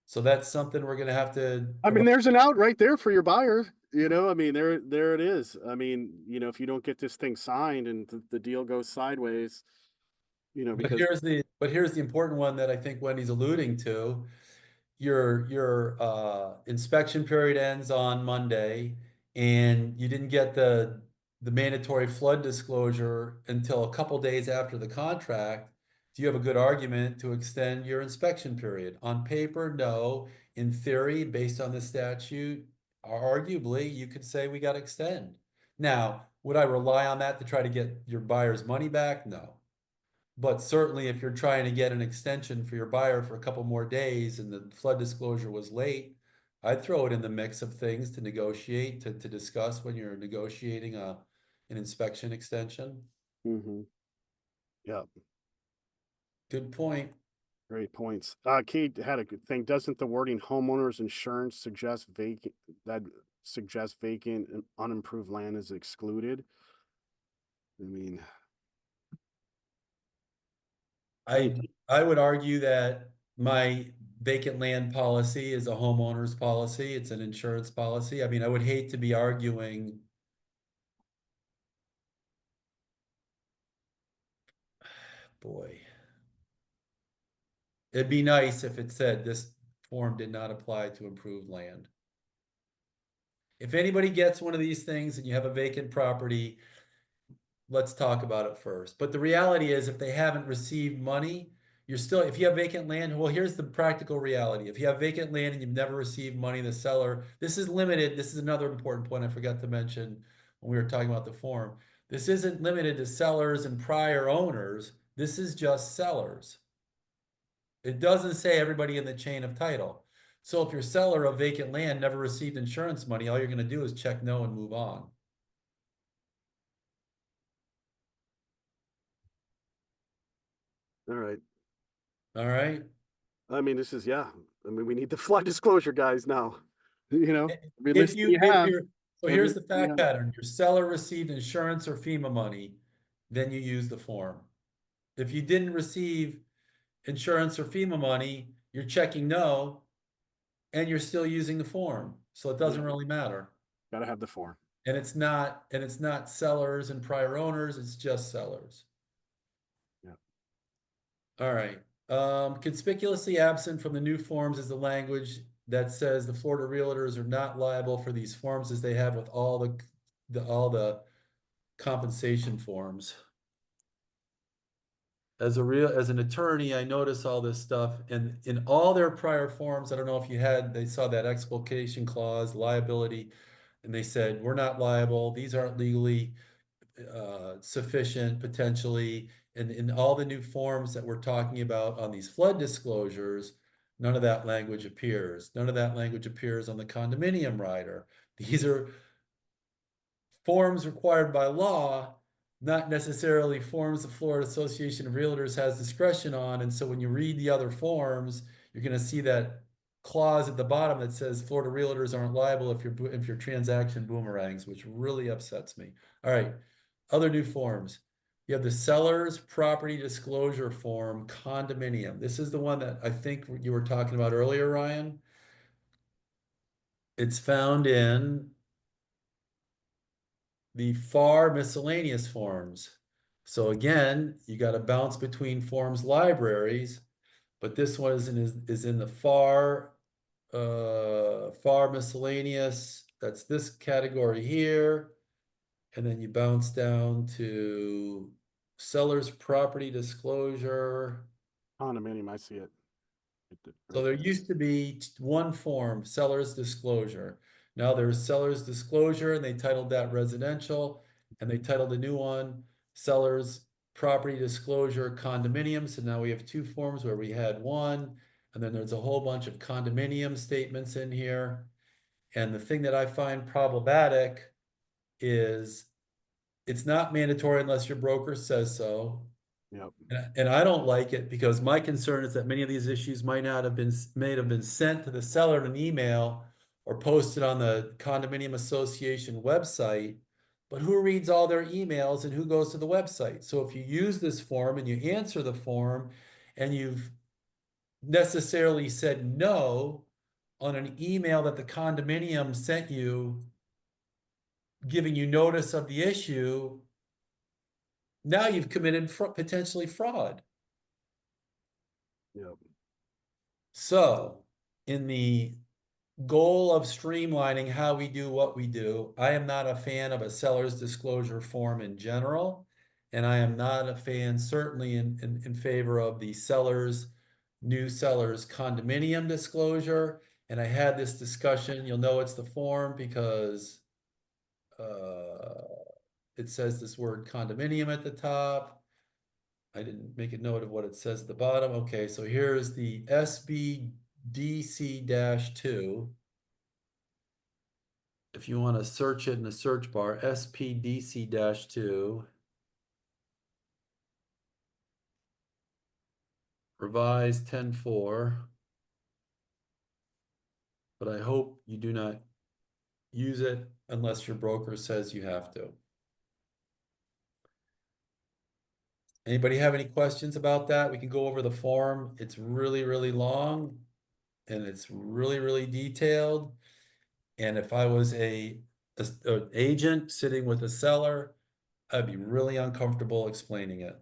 [SPEAKER 3] So that's something we're gonna have to.
[SPEAKER 1] I mean, there's an out right there for your buyer. I mean, there it is. I mean, if you don't get this thing signed and the deal goes sideways,
[SPEAKER 3] But
[SPEAKER 1] because
[SPEAKER 3] here's the important one that I think Wendy's alluding to. Your inspection period ends on Monday, and you didn't get the the mandatory flood disclosure until a couple days after the contract, do you have a good argument to extend your inspection period? On paper, no. In theory, based on the statute, arguably, you could say we got to extend. Now, would I rely on that to try to get your buyer's money back? No. But certainly, if you're trying to get an extension for your buyer for a couple more days and the flood disclosure was late, I'd throw it in the mix of things to negotiate, to discuss when you're negotiating an inspection extension.
[SPEAKER 1] Mm-hmm. Yep.
[SPEAKER 3] Good point.
[SPEAKER 1] Great points. Kate had a good thing. Doesn't the wording homeowners insurance suggest vacant and unimproved land is excluded? I mean,
[SPEAKER 3] I would argue that my vacant land policy is a homeowner's policy. It's an insurance policy. I mean, I would hate to be arguing. Boy. It'd be nice if it said this form did not apply to improved land. If anybody gets one of these things and you have a vacant property, let's talk about it first. But the reality is, if they haven't received money, you're still, if you have vacant land, well, here's the practical reality. If you have vacant land and you've never received money, the seller, this is limited. This is another important point I forgot to mention when we were talking about the form. This isn't limited to sellers and prior owners. This is just sellers. It doesn't say everybody in the chain of title. So if your seller of vacant land never received insurance money, all you're going to do is check no and move on.
[SPEAKER 1] all right.
[SPEAKER 3] All right.
[SPEAKER 1] I mean, this is, yeah. I mean, we need the flood disclosure guys now. You know, every
[SPEAKER 3] If
[SPEAKER 1] listing you
[SPEAKER 3] if
[SPEAKER 1] have.
[SPEAKER 3] you're, so
[SPEAKER 1] every
[SPEAKER 3] here's the
[SPEAKER 1] listing you
[SPEAKER 3] fact
[SPEAKER 1] have.
[SPEAKER 3] pattern. Your seller received insurance or FEMA money, then you use the form. If you didn't receive insurance or FEMA money, you're checking no, and you're still using the form. So it doesn't
[SPEAKER 1] Yeah.
[SPEAKER 3] really matter.
[SPEAKER 1] Gotta have the form.
[SPEAKER 3] And it's not sellers and prior owners, it's just sellers.
[SPEAKER 1] Yeah.
[SPEAKER 3] All right. Conspicuously absent from the new forms is the language that says the Florida Realtors are not liable for these forms as they have with all the compensation forms. As an attorney, I notice all this stuff, and in all their prior forms, I don't know if they saw that exculpation clause, liability, and they said, we're not liable, these aren't legally sufficient potentially. And in all the new forms that we're talking about on these flood disclosures, none of that language appears. None of that language appears on the condominium rider. These are forms required by law, not necessarily forms the Florida Association of Realtors has discretion on. And so when you read the other forms, you're going to see that clause at the bottom that says Florida Realtors aren't liable if your transaction boomerangs, which really upsets me. All right, other new forms. You have the seller's property disclosure form, condominium. This is the one that I think you were talking about earlier, Ryan. It's found in the FAR miscellaneous forms. So again, you got to bounce between forms libraries, but this one is in the FAR miscellaneous. That's this category here. And then you bounce down to seller's property disclosure.
[SPEAKER 1] Condominium, I see it.
[SPEAKER 3] So there used to be one form, seller's disclosure. Now there's seller's disclosure, and they titled that residential, and they titled a new one, seller's property disclosure condominium. So now we have two forms where we had one, and then there's a whole bunch of condominium statements in here. And the thing that I find problematic is it's not mandatory unless your broker says so.
[SPEAKER 1] Yep.
[SPEAKER 3] And I don't like it because my concern is that many of these issues may have been sent to the seller in an email or posted on the condominium association website, but who reads all their emails and who goes to the website? So if you use this form and you answer the form and you've necessarily said no on an email that the condominium sent you, giving you notice of the issue, now you've committed potentially fraud.
[SPEAKER 1] Yep.
[SPEAKER 3] So in the goal of streamlining how we do what we do. I am not a fan of a seller's disclosure form in general, and I am not a fan, certainly in favor of the new seller's condominium disclosure. And I had this discussion, you'll know it's the form because it says this word condominium at the top. I didn't make a note of what it says at the bottom. Okay, so here's the SBDC-2. If you want to search it in the search bar, SPDC-2, revised 10.4. But I hope you do not use it unless your broker says you have to. Anybody have any questions about that? We can go over the form. It's really, really long and it's really, really detailed. And if I was an agent sitting with a seller, I'd be really uncomfortable explaining it.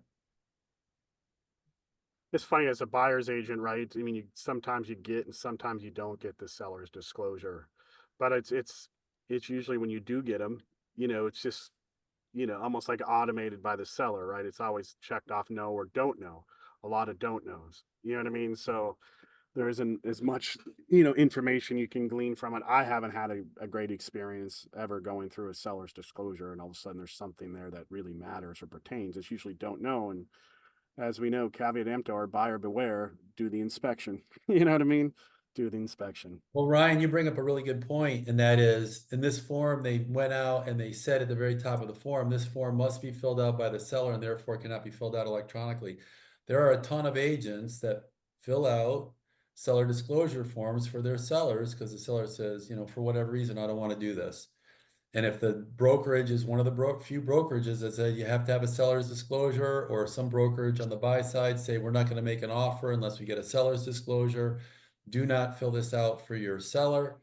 [SPEAKER 1] It's funny as a buyer's agent, right? I mean, sometimes you get and sometimes you don't get the seller's disclosure, but it's usually when you do get them, it's just almost like automated by the seller, right? It's always checked off no or don't know. A lot of don't knows. You know what I mean? So there isn't as much, information you can glean from it. I haven't had a great experience ever going through a seller's disclosure and all of a sudden there's something there that really matters or pertains. It's usually don't know. And as we know, caveat emptor, buyer beware, do the inspection. You know what I mean? Do the inspection.
[SPEAKER 3] Well, Ryan, you bring up a really good point, and that is in this form, they went out and they said at the very top of the form, this form must be filled out by the seller and therefore cannot be filled out electronically. There are a ton of agents that fill out seller disclosure forms for their sellers because the seller says, for whatever reason, I don't want to do this. And if the brokerage is one of the few brokerages that say you have to have a seller's disclosure, or some brokerage on the buy side say we're not going to make an offer unless we get a seller's disclosure, do not fill this out for your seller.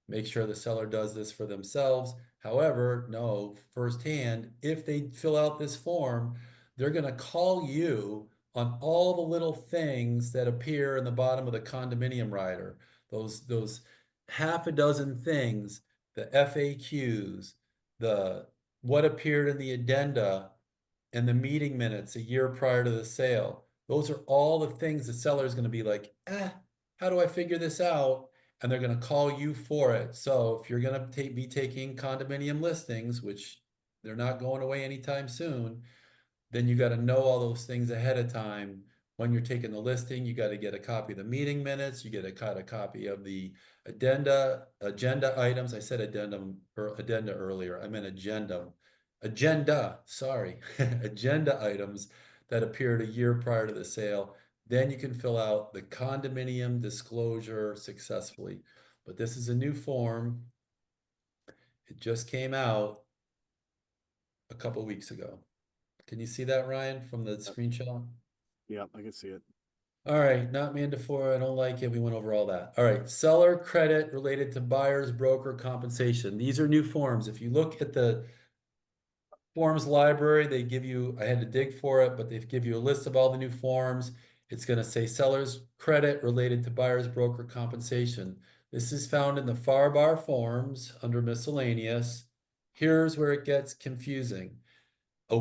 [SPEAKER 3] Make sure the seller does this for themselves. However, know firsthand, if they fill out this form, they're going to call you on all the little things that appear in the bottom of the condominium rider. Those half a dozen things, the FAQs, the what appeared in the addenda and the meeting minutes a year prior to the sale. Those are all the things the seller is going to be like, how do I figure this out? And they're going to call you for it. So if you're going to be taking condominium listings, which they're not going away anytime soon, then you got to know all those things ahead of time. When you're taking the listing, you got to get a copy of the meeting minutes. You get a copy of the agenda items. I said addendum or addenda earlier. I meant agenda, sorry, agenda items that appeared a year prior to the sale. Then you can fill out the condominium disclosure successfully. But this is a new form. It just came out a couple weeks ago. Can you see that, Ryan, from the screenshot?
[SPEAKER 1] Yeah, I can see it.
[SPEAKER 3] All right, not mandatory. I don't like it. We went over all that. All right, seller credit related to buyer's broker compensation. These are new forms. If you look at the forms library, they give you, I had to dig for it, but they give you a list of all the new forms. It's going to say seller's credit related to buyer's broker compensation. This is found in the FAR bar forms under miscellaneous. Here's where it gets confusing. A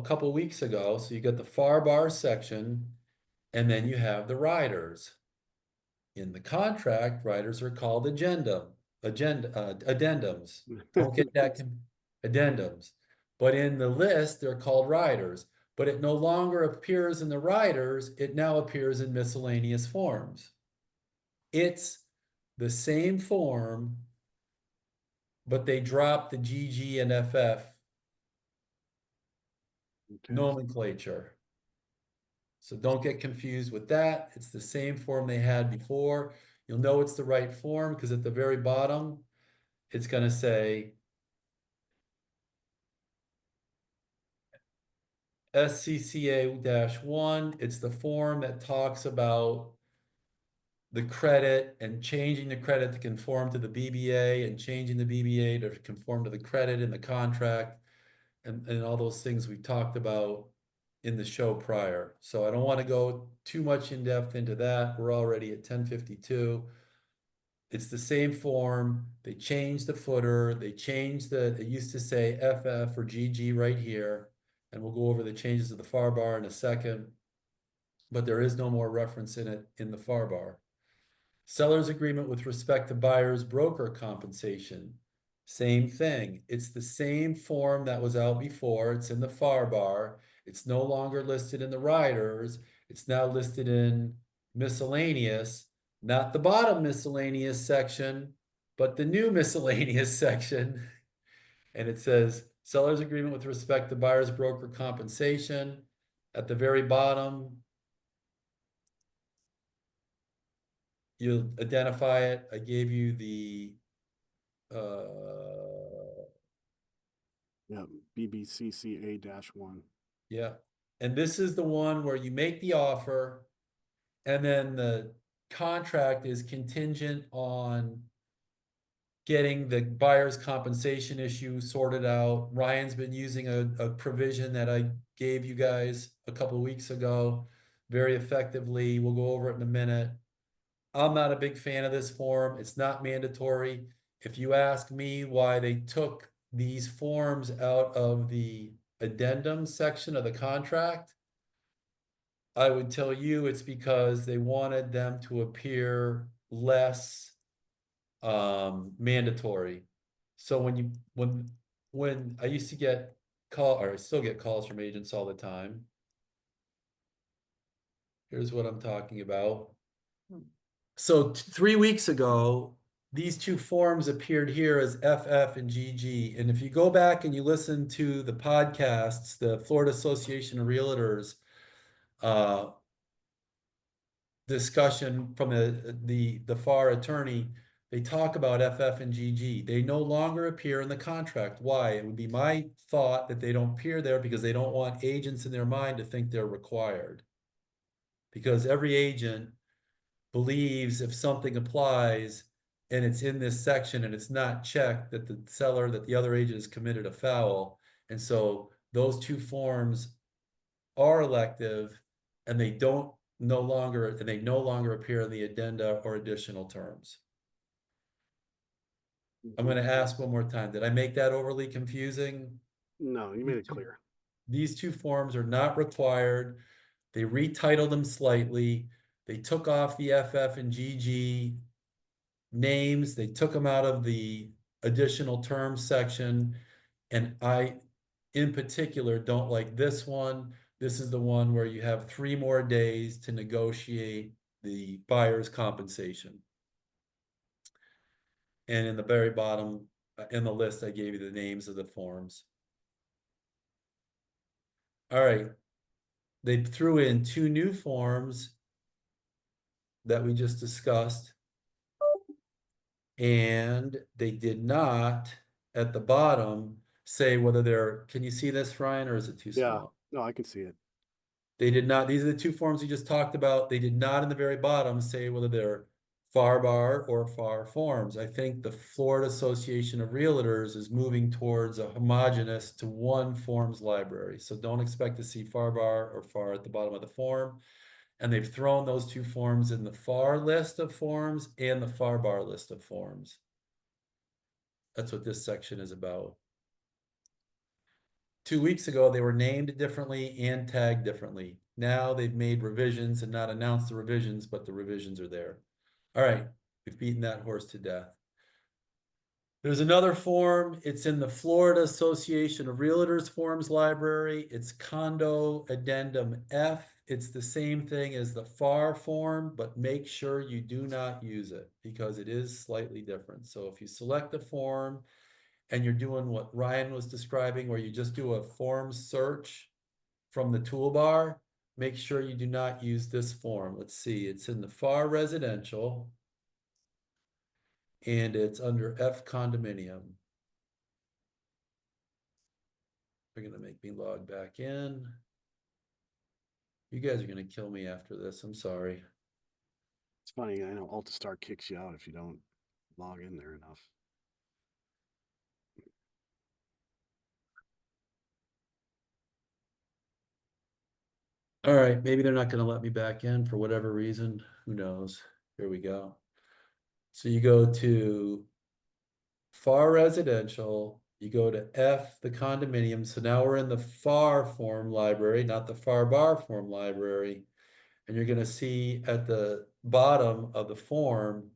[SPEAKER 3] couple weeks ago, so you got the FAR bar section, and then you have the riders. In the contract, riders are called addendums. Don't get that addendums. But in the list, they're called riders. But it no longer appears in the riders, it now appears in miscellaneous forms. It's the same form, but they dropped the GG and FF nomenclature. So don't get confused with that. It's the same form they had before. You'll know it's the right form because at the very bottom, it's going to say SCCA-1. It's the form that talks about the credit and changing the credit to conform to the BBA and changing the BBA to conform to the credit in the contract and all those things we talked about in the show prior. So I don't want to go too much in depth into that. We're already at 10:52. It's the same form. They changed the footer. They changed it used to say FF or GG right here. And we'll go over the changes to the FAR bar in a second. But there is no more reference in it in the FAR bar. Seller's agreement with respect to buyer's broker compensation. Same thing. It's the same form that was out before. It's in the FAR bar. It's no longer listed in the riders. It's now listed in miscellaneous, not the bottom miscellaneous section, but the new miscellaneous section. And it says seller's agreement with respect to buyer's broker compensation. At the very bottom, you'll identify it. I gave you the
[SPEAKER 1] Yeah, BBCCA-1.
[SPEAKER 3] yeah. And this is the one where you make the offer and then the contract is contingent on getting the buyer's compensation issue sorted out. Ryan's been using a provision that I gave you guys a couple of weeks ago very effectively. We'll go over it in a minute. I'm not a big fan of this form. It's not mandatory. If you ask me why they took these forms out of the addendum section of the contract, I would tell you it's because they wanted them to appear less mandatory. So when I used to get or I still get calls from agents all the time. Here's what I'm talking about. So 3 weeks ago, these two forms appeared here as FF and GG. And if you go back and you listen to the podcasts, the Florida Association of Realtors discussion from the FAR attorney, they talk about FF and GG. They no longer appear in the contract. Why? It would be my thought that they don't appear there because they don't want agents in their mind to think they're required. Because every agent believes if something applies and it's in this section and it's not checked that the seller, that the other agent has committed a foul. And so those two forms are elective and they no longer appear in the addenda or additional terms. I'm going to ask one more time. Did I make that overly confusing?
[SPEAKER 1] No, you made it clear.
[SPEAKER 3] These two forms are not required. They retitled them slightly. They took off the FF and GG names. They took them out of the additional terms section. And I, in particular, don't like this one. This is the one where you have 3 more days to negotiate the buyer's compensation. And in the very bottom, in the list, I gave you the names of the forms. All right. They threw in 2 new forms that we just discussed. And they did not, at the bottom, say whether they're, can you see this, Ryan, or is it too small?
[SPEAKER 1] No, I can see it.
[SPEAKER 3] They did not, these are the 2 forms we just talked about. They did not in the very bottom say whether they're FAR bar or FAR forms. I think the Florida Association of Realtors is moving towards a homogeneous to one forms library. So don't expect to see FAR bar or FAR at the bottom of the form. And they've thrown those 2 forms in the FAR list of forms and the FAR bar list of forms. That's what this section is about. 2 weeks ago, they were named differently and tagged differently. Now they've made revisions and not announced the revisions, but the revisions are there. All right, we've beaten that horse to death. There's another form. It's in the Florida Association of Realtors Forms Library. It's Condo Addendum F. It's the same thing as the FAR form, but make sure you do not use it because it is slightly different. So if you select the form and you're doing what Ryan was describing, where you just do a form search from the toolbar, make sure you do not use this form. Let's see, it's in the FAR residential and it's under F condominium. They're gonna make me log back in. You guys are gonna kill me after this, I'm sorry.
[SPEAKER 1] It's funny, I know AltaStar kicks you out if you don't log in there enough.
[SPEAKER 3] All right, maybe they're not gonna let me back in for whatever reason. Who knows? Here we go. So you go to FAR residential, you go to F, the condominium. So now we're in the FAR form library, not the FAR bar form library. And you're going to see at the bottom of the form,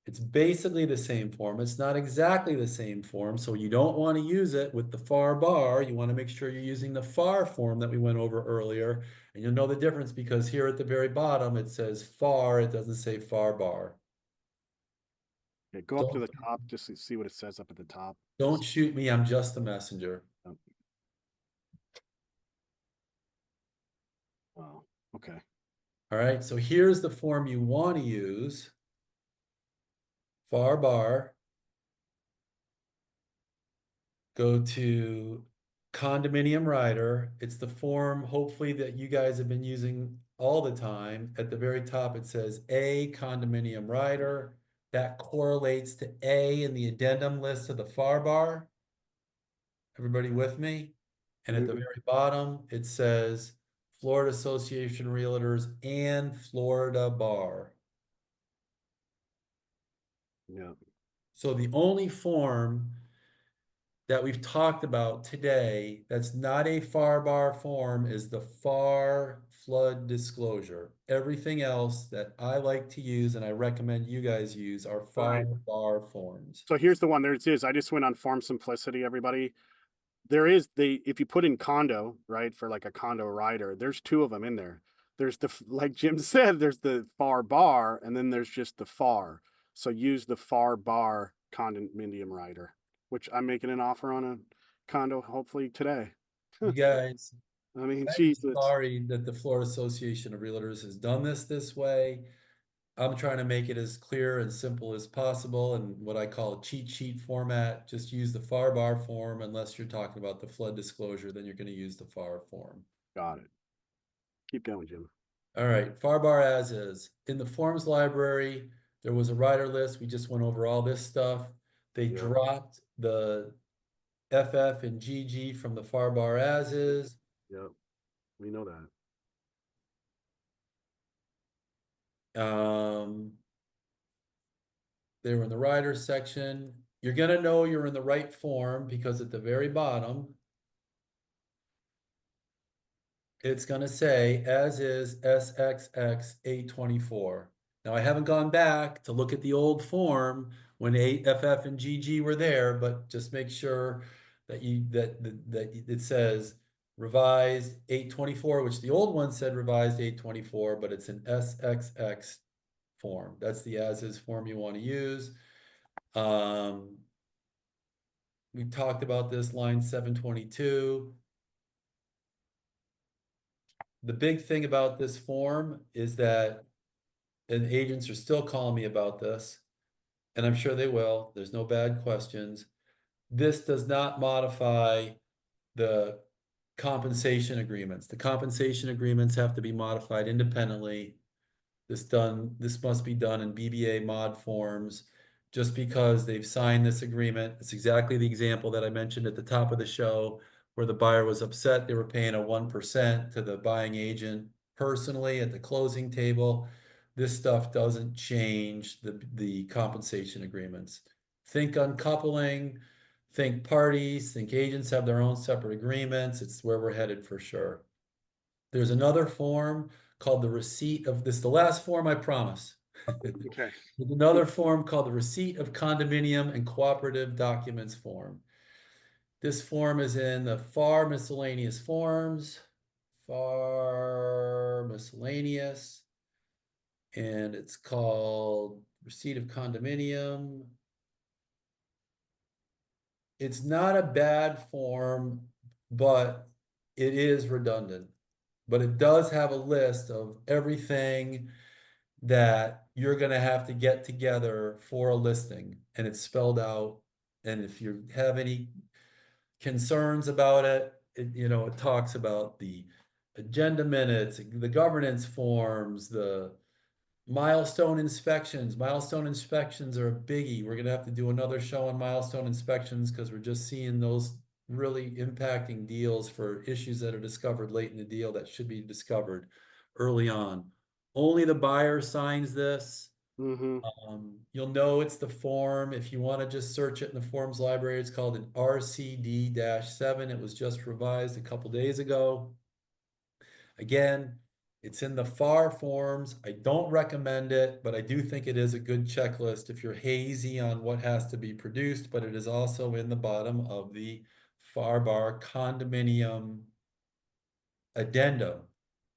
[SPEAKER 3] it's basically the same form. It's not exactly the same form. So you don't want to use it with the FAR bar. You want to make sure you're using the FAR form that we went over earlier. And you'll know the difference because here at the very bottom, it says FAR. It doesn't say FAR bar.
[SPEAKER 1] Okay, go up to
[SPEAKER 3] Don't,
[SPEAKER 1] the top just to see what it says up at the top.
[SPEAKER 3] don't shoot me. I'm just a messenger.
[SPEAKER 1] Wow. Okay.
[SPEAKER 3] All right. So here's the form you want to use. FAR bar. Go to condominium rider. It's the form, hopefully, that you guys have been using all the time. At the very top, it says A condominium rider. That correlates to A in the addendum list of the FAR bar. Everybody with me? And at the
[SPEAKER 1] Mhm.
[SPEAKER 3] very bottom, it says Florida Association Realtors and Florida Bar.
[SPEAKER 1] Yeah.
[SPEAKER 3] So the only form that we've talked about today that's not a FAR bar form is the FAR flood disclosure. Everything else that I like to use and I recommend you guys use are FAR
[SPEAKER 1] Right.
[SPEAKER 3] bar forms.
[SPEAKER 1] So here's the one. There it is. I just went on Farm Simplicity, everybody. There is the if you put in condo, right, for like a condo rider, there's two of them in there. There's like Jim said, there's the FAR bar, and then there's just the FAR. So use the FAR bar condominium rider, which I'm making an offer on a condo hopefully today.
[SPEAKER 3] You guys,
[SPEAKER 1] I mean,
[SPEAKER 3] I'm
[SPEAKER 1] Jesus.
[SPEAKER 3] sorry that the Florida Association of Realtors has done this way. I'm trying to make it as clear and simple as possible in what I call a cheat sheet format. Just use the FAR bar form unless you're talking about the flood disclosure, then you're going to use the FAR form.
[SPEAKER 1] Got it. Keep going, Jim.
[SPEAKER 3] All right, FAR bar as is. In the forms library, there was a rider list. We just went over all this stuff. They
[SPEAKER 1] Yep.
[SPEAKER 3] dropped the FF and GG from the FAR bar as is.
[SPEAKER 1] Yep. We know that.
[SPEAKER 3] They were in the rider section. You're going to know you're in the right form because at the very bottom, it's going to say as is SXX 824. Now, I haven't gone back to look at the old form when FF and GG were there, but just make sure that it says revised 824, which the old one said revised 824, but it's an SXX form. That's the as is form you want to use. We talked about this line 722. The big thing about this form is that, and agents are still calling me about this, and I'm sure they will. There's no bad questions. This does not modify the compensation agreements. The compensation agreements have to be modified independently. This must be done in BBA mod forms. Just because they've signed this agreement, it's exactly the example that I mentioned at the top of the show, where the buyer was upset they were paying a 1% to the buying agent personally at the closing table. This stuff doesn't change the compensation agreements. Think uncoupling, think parties, think agents have their own separate agreements. It's where we're headed for sure. There's another form called the receipt of this, the last form, I promise.
[SPEAKER 1] Okay.
[SPEAKER 3] There's another form called the receipt of condominium and cooperative documents form. This form is in the FAR miscellaneous forms, FAR miscellaneous, and it's called receipt of condominium. It's not a bad form, but it is redundant. But it does have a list of everything that you're going to have to get together for a listing, and it's spelled out. And if you have any concerns about it, it talks about the agenda minutes, the governance forms, the milestone inspections. Milestone inspections are a biggie. We're going to have to do another show on milestone inspections because we're just seeing those really impacting deals for issues that are discovered late in the deal that should be discovered early on. Only the buyer signs this.
[SPEAKER 1] Mm-hmm.
[SPEAKER 3] You'll know it's the form. If you want to just search it in the forms library, it's called an RCD-7. It was just revised a couple days ago. Again, it's in the FAR forms. I don't recommend it, but I do think it is a good checklist if you're hazy on what has to be produced, but it is also in the bottom of the FAR bar condominium addendum,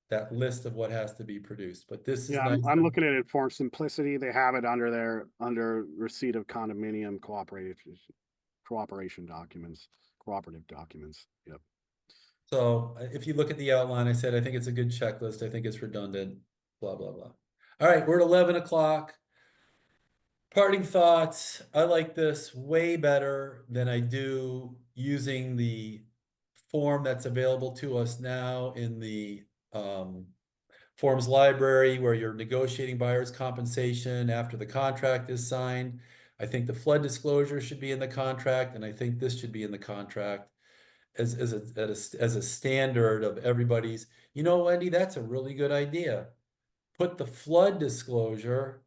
[SPEAKER 3] that list of what has to be produced. But this is
[SPEAKER 1] Yeah,
[SPEAKER 3] nice.
[SPEAKER 1] I'm looking at it for simplicity. They have it under under receipt of condominium cooperation documents, cooperative documents. Yep.
[SPEAKER 3] So if you look at the outline, I said, I think it's a good checklist. I think it's redundant, blah, blah, blah. All right, we're at 11 o'clock. Parting thoughts. I like this way better than I do using the form that's available to us now in the forms library where you're negotiating buyer's compensation after the contract is signed. I think the flood disclosure should be in the contract, and I think this should be in the contract as a standard of everybody's. You know, Wendy, that's a really good idea. Put the flood disclosure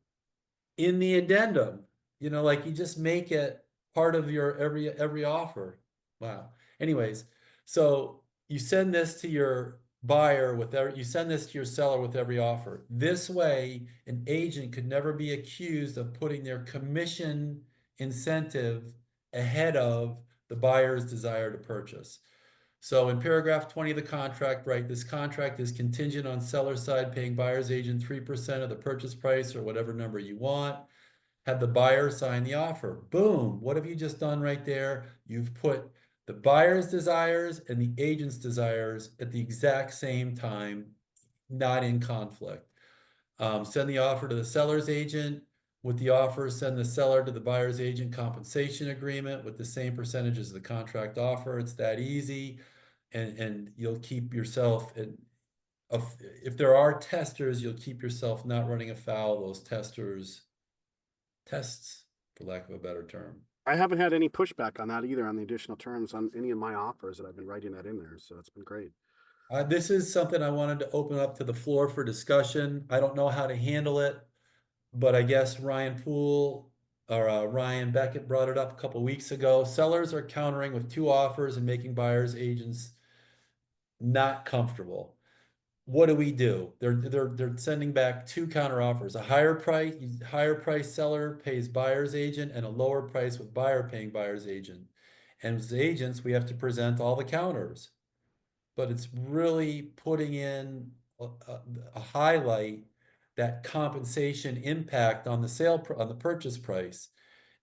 [SPEAKER 3] in the addendum. You know, like you just make it part of your every offer. Wow. Anyways, so you send this to your buyer with every, you send this to your seller with every offer. This way, an agent could never be accused of putting their commission incentive ahead of the buyer's desire to purchase. So in paragraph 20 of the contract, right, this contract is contingent on seller side paying buyer's agent 3% of the purchase price or whatever number you want. Have the buyer sign the offer. Boom. What have you just done right there? You've put the buyer's desires and the agent's desires at the exact same time, not in conflict. Send the offer to the seller's agent. With the offer, send the seller to the buyer's agent compensation agreement with the same percentages of the contract offer. It's that easy. And you'll keep yourself, if there are testers, you'll keep yourself not running afoul of those tests, for lack of a better term.
[SPEAKER 1] I haven't had any pushback on that either on the additional terms on any of my offers that I've been writing that in there. So it's been great.
[SPEAKER 3] This is something I wanted to open up to the floor for discussion. I don't know how to handle it, but I guess Ryan Poole or Ryan Beckett brought it up a couple weeks ago. Sellers are countering with two offers and making buyers agents not comfortable. What do? They're sending back two counter offers. A higher price seller pays buyer's agent and a lower price with buyer paying buyer's agent. And as agents, we have to present all the counters. But it's really putting in a highlight that compensation impact on on the purchase price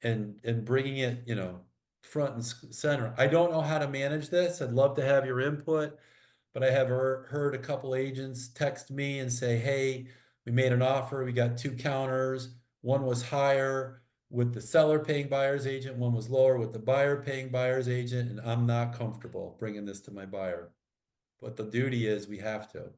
[SPEAKER 3] and bringing it, you know, front and center. I don't know how to manage this. I'd love to have your input. But I have heard a couple agents text me and say, hey, we made an offer, we got two counters. One was higher with the seller paying buyer's agent, one was lower with the buyer paying buyer's agent, and I'm not comfortable bringing this to my buyer. But the duty is we have to.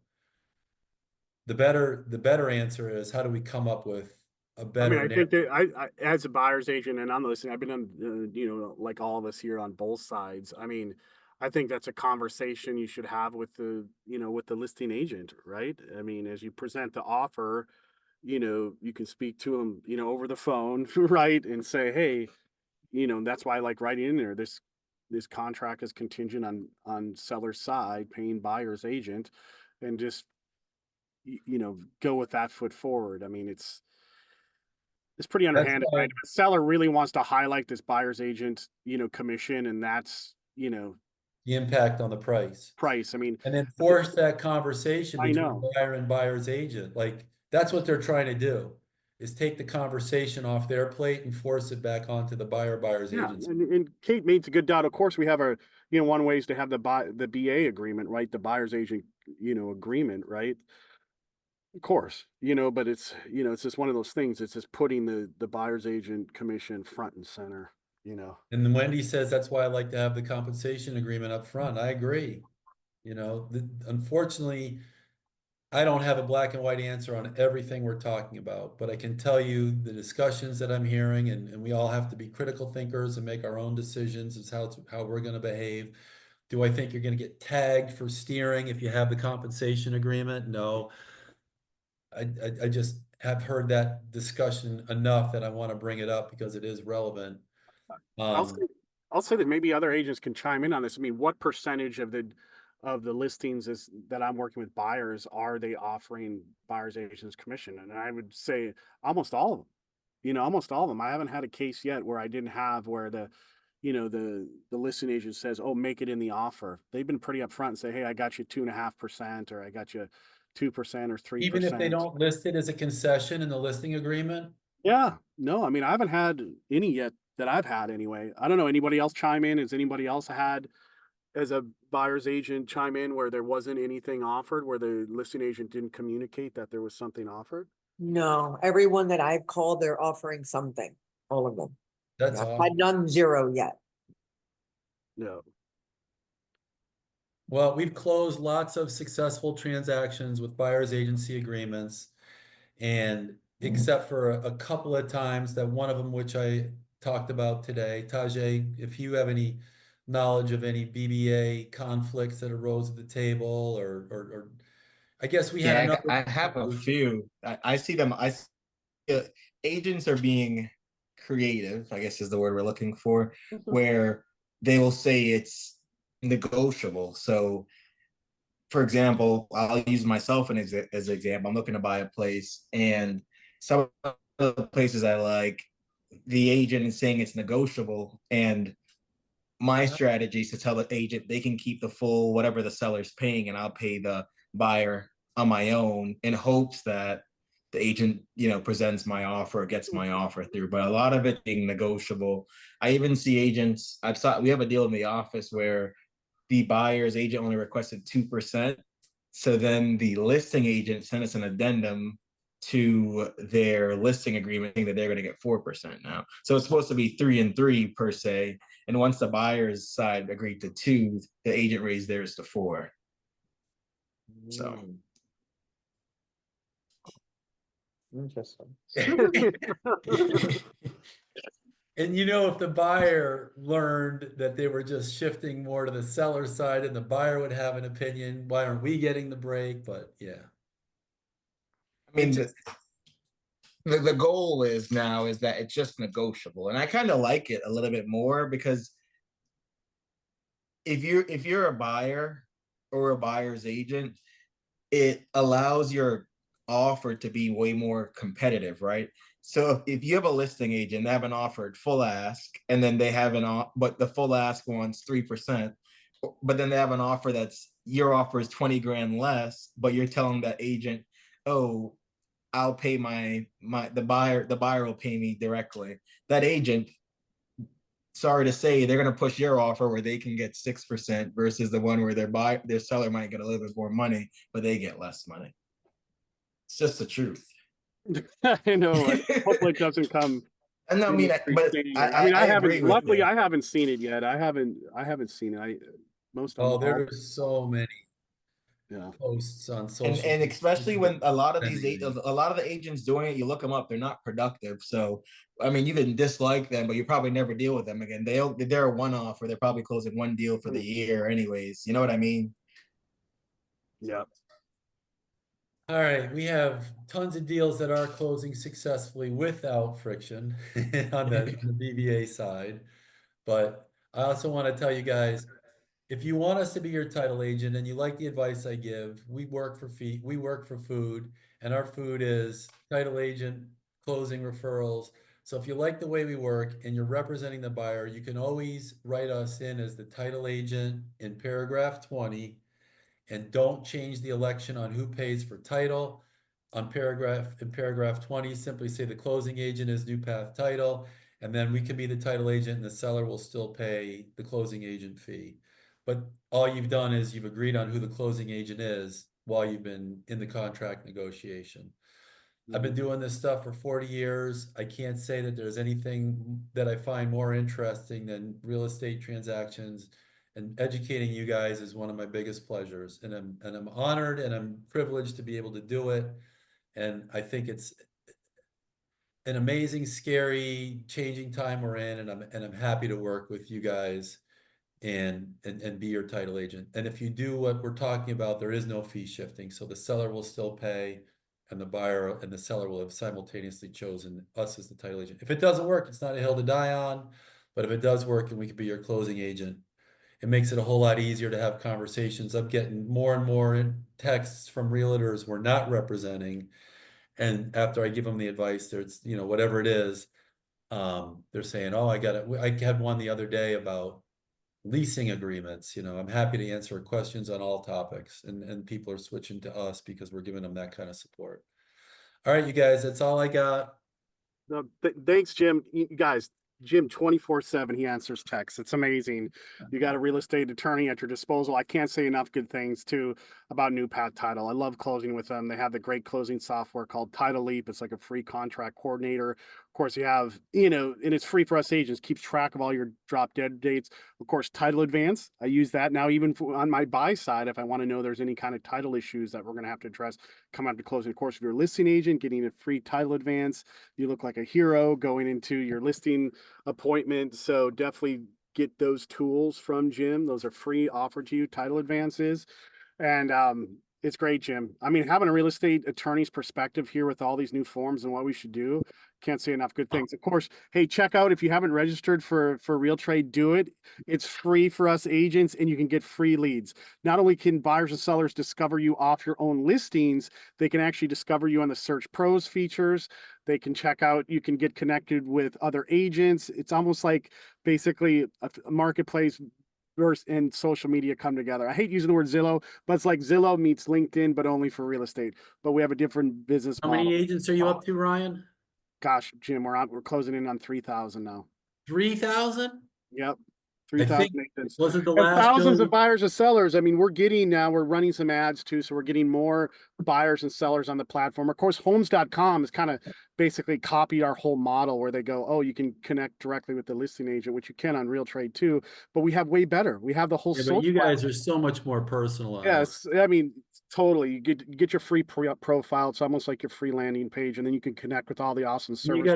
[SPEAKER 3] The better answer is how do we come up with a
[SPEAKER 1] I mean,
[SPEAKER 3] better
[SPEAKER 1] I think that as a buyer's agent and I'm listening, I've been on, like all of us here on both sides. I mean, I think that's a conversation you should have with with the listing agent, right? I mean, as you present the offer, you can speak to them, over the phone, right? And say, hey, that's why I like writing in there. This contract is contingent on seller's side paying buyer's agent, and just go with that foot forward. I mean, it's pretty
[SPEAKER 3] That's
[SPEAKER 1] underhanded, right?
[SPEAKER 3] why
[SPEAKER 1] If a seller really wants to highlight this buyer's agent, commission, and that's,
[SPEAKER 3] the impact on the price.
[SPEAKER 1] price. I mean,
[SPEAKER 3] And then force that conversation
[SPEAKER 1] I
[SPEAKER 3] between
[SPEAKER 1] know.
[SPEAKER 3] buyer and buyer's agent. Like that's what they're trying to do, is take the conversation off their plate and force it back onto the buyer's
[SPEAKER 1] Yeah,
[SPEAKER 3] agents.
[SPEAKER 1] and Kate makes a good doubt. Of course, we have our, one way is to have the BA agreement, right? The buyer's agent, agreement, right? Of course, but it's just one of those things. It's just putting the buyer's agent commission front and center.
[SPEAKER 3] And then Wendy says that's why I like to have the compensation agreement up front. I agree. You know, unfortunately, I don't have a black and white answer on everything we're talking about, but I can tell you the discussions that I'm hearing, and we all have to be critical thinkers and make our own decisions as how we're going to behave. Do I think you're going to get tagged for steering if you have the compensation agreement? No. I just have heard that discussion enough that I want to bring it up because it is relevant.
[SPEAKER 1] I'll say, I'll say that maybe other agents can chime in on this. I mean, what percentage of the listings is that I'm working with buyers are they offering buyers agents commission? And I would say almost all of them. You know, almost all of them. I haven't had a case yet where I didn't have where the listing agent says, "Oh, make it in the offer." They've been pretty upfront and say, "Hey, I got you 2.5%, or I got you 2% or three
[SPEAKER 3] Even if they
[SPEAKER 1] percent."
[SPEAKER 3] don't list it as a concession in the listing agreement?
[SPEAKER 1] Yeah, no, I mean, I haven't had any yet that I've had anyway. I don't know. Anybody else chime in? Has anybody else had as a buyer's agent chime in where there wasn't anything offered, where the listing agent didn't communicate that there was something offered?
[SPEAKER 4] No, everyone that I've called, they're offering something, all of them.
[SPEAKER 3] That's
[SPEAKER 4] I've
[SPEAKER 3] awesome.
[SPEAKER 4] had none zero yet.
[SPEAKER 1] No.
[SPEAKER 3] Well, we've closed lots of successful transactions with buyer's agency agreements. And except for a couple of times, that one of them, which I talked about today, Tajay, if you have any knowledge of any BBA conflicts that arose at the table, or I guess we had
[SPEAKER 5] Yeah,
[SPEAKER 3] another.
[SPEAKER 5] I have a few. I see them. Agents are being creative, I guess is the word we're looking for, where they will say it's negotiable. So, for example, I'll use myself as an example. I'm looking to buy a place, and some of the places I like, the agent is saying it's negotiable, and my strategy is to tell the agent they can keep the full whatever the seller's paying, and I'll pay the buyer on my own in hopes that the agent, presents my offer, gets my offer through. But a lot of it being negotiable. I even see agents. We have a deal in the office where the buyer's agent only requested 2%. So then the listing agent sent us an addendum to their listing agreement saying that they're going to get 4% now. So it's supposed to be 3 and 3 per se. And once the buyer's side agreed to 2, the agent raised theirs to 4. So
[SPEAKER 4] Interesting.
[SPEAKER 3] And if the buyer learned that they were just shifting more to the seller side and the buyer would have an opinion, why aren't we getting the break? But yeah.
[SPEAKER 5] I mean, the goal is that it's just negotiable, and I kind of like it a little bit more because if you're a buyer or a buyer's agent, it allows your offer to be way more competitive, right? So if you have a listing agent, they have an offer at full ask, and then they have but the full ask wants 3%, but then they have an offer your offer is 20 grand less, but you're telling that agent, oh, I'll pay the buyer will pay me directly. That agent, sorry to say, they're going to push your offer where they can get 6% versus the one where their seller might get a little bit more money, but they get less money. It's just the truth.
[SPEAKER 1] I know. Hopefully it doesn't come.
[SPEAKER 5] And I mean,
[SPEAKER 1] I
[SPEAKER 5] agree
[SPEAKER 1] haven't.
[SPEAKER 5] with
[SPEAKER 1] Luckily,
[SPEAKER 5] you.
[SPEAKER 1] I haven't seen it yet. I haven't seen it. Most of them.
[SPEAKER 3] There's so many
[SPEAKER 1] Yeah.
[SPEAKER 3] posts on
[SPEAKER 5] And
[SPEAKER 3] social
[SPEAKER 5] and especially when a lot of
[SPEAKER 3] media.
[SPEAKER 5] the agents doing it, you look them up, they're not productive. So I mean, you can dislike them, but you probably never deal with them again. They're a one-off, or they're probably closing one deal for the year, anyways. You know what I mean?
[SPEAKER 1] Yeah.
[SPEAKER 3] All right, we have tons of deals that are closing successfully without friction on the BBA side. But I also want to tell you guys, if you want us to be your title agent and you like the advice I give, we work for food, and our food is title agent, closing referrals. So if you like the way we work and you're representing the buyer, you can always write us in as the title agent in paragraph 20, and don't change the election on who pays for title. In paragraph 20, simply say the closing agent is New Path Title, and then we can be the title agent and the seller will still pay the closing agent fee. But all you've done is you've agreed on who the closing agent is while you've been in the contract negotiation. I've been doing this stuff for 40 years. I can't say that there's anything that I find more interesting than real estate transactions, and educating you guys is one of my biggest pleasures. And I'm honored and I'm privileged to be able to do it. And I think it's an amazing, scary, changing time we're in, and I'm happy to work with you guys and be your title agent. And if you do what we're talking about, there is no fee shifting. So the seller will still pay and the buyer and the seller will have simultaneously chosen us as the title agent. If it doesn't work, it's not a hill to die on, but if it does work and we can be your closing agent, it makes it a whole lot easier to have conversations. I'm getting more and more texts from realtors we're not representing. And after I give them the advice, there's, you know, whatever it is, they're saying, oh, I got it. I had one the other day about leasing agreements. You know, I'm happy to answer questions on all topics, and people are switching to us because we're giving them that kind of support. All right, you guys, that's all I got.
[SPEAKER 1] No, thanks, Jim. You guys, Jim 24/7, he answers texts. It's amazing. You got a real estate attorney at your disposal. I can't say enough good things too about New Path Title. I love closing with them. They have the great closing software called Title Leap. It's like a free contract coordinator. Of course, you have, you know, and it's free for us agents, keeps track of all your drop dead dates. Of course, Title Advance. I use that now, even on my buy side, if I want to know there's any kind of title issues that we're going to have to address come out to closing. Of course, if you're a listing agent, getting a free Title Advance, you look like a hero going into your listing appointment. So definitely get those tools from Jim. Those are free, offered to you, Title Advances. And it's great, Jim. I mean, having a real estate attorney's perspective here with all these new forms and what we should do, can't say enough good things. Of course, hey, check out if you haven't registered for RealTrade, do it. It's free for us agents, and you can get free leads. Not only can buyers and sellers discover you off your own listings, they can actually discover you on the Search Pros features. They can check out, you can get connected with other agents. It's almost like basically a marketplace and social media come together. I hate using the word Zillow, but it's like Zillow meets LinkedIn, but only for real estate. But we have a different business
[SPEAKER 3] How
[SPEAKER 1] model.
[SPEAKER 3] many agents are you up to, Ryan?
[SPEAKER 1] Gosh, Jim, we're closing in on 3,000 now.
[SPEAKER 3] 3,000?
[SPEAKER 1] Yep.
[SPEAKER 3] I
[SPEAKER 1] 3,000
[SPEAKER 3] think,
[SPEAKER 1] agents.
[SPEAKER 3] wasn't the
[SPEAKER 1] And
[SPEAKER 3] last
[SPEAKER 1] thousands
[SPEAKER 3] show?
[SPEAKER 1] of buyers and sellers. I mean, we're running some ads too. So we're getting more buyers and sellers on the platform. Of course, homes.com has kind of basically copied our whole model where they go, oh, you can connect directly with the listing agent, which you can on RealTrade too. But we have way better. We have the whole
[SPEAKER 3] Yeah, but
[SPEAKER 1] social.
[SPEAKER 3] you guys are so much more personalized.
[SPEAKER 1] Yes, I mean, totally. You get your free profile. It's almost like your free landing page, and then you can connect with all the awesome
[SPEAKER 3] And you
[SPEAKER 1] services.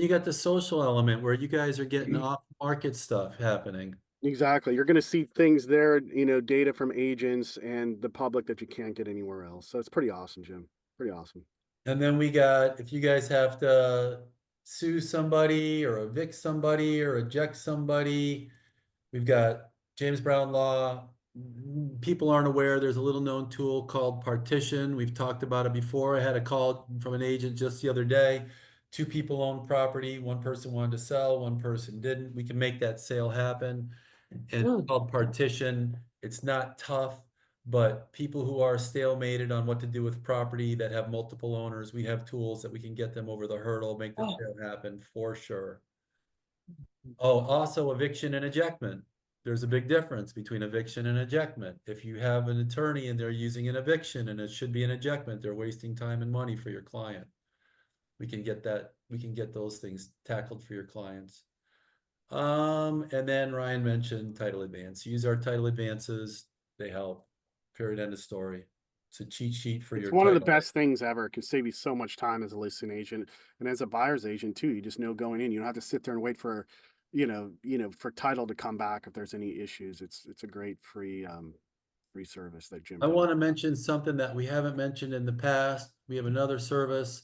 [SPEAKER 3] got the social element where you guys are getting off market stuff happening.
[SPEAKER 1] Exactly. You're going to see things there, you know, data from agents and the public that you can't get anywhere else. So it's pretty awesome, Jim. Pretty awesome.
[SPEAKER 3] And then we got, if you guys have to sue somebody or evict somebody or eject somebody, we've got James Brown Law. People aren't aware, there's a little known tool called partition. We've talked about it before. I had a call from an agent just the other day. Two people owned property. One person wanted to sell, one person didn't. We can make that sale happen. And it's called partition. It's not tough, but people who are stalemated on what to do with property that have multiple owners, we have tools that we can get them over the hurdle, make the sale happen for sure. Oh, also eviction and ejectment. There's a big difference between eviction and ejectment. If you have an attorney and they're using an eviction and it should be an ejectment, they're wasting time and money for your client. We can get that, we can get those things tackled for your clients. And then Ryan mentioned title advance. Use our title advances. They help. Period. End of story. It's a cheat sheet for
[SPEAKER 1] It's
[SPEAKER 3] your
[SPEAKER 1] one of the
[SPEAKER 3] title.
[SPEAKER 1] best things ever. It can save you so much time as a listing agent and as a buyer's agent too. You just know going in, you don't have to sit there and wait for, for title to come back if there's any issues. It's a great free service that Jim
[SPEAKER 3] I
[SPEAKER 1] does.
[SPEAKER 3] want to mention something that we haven't mentioned in the past. We have another service.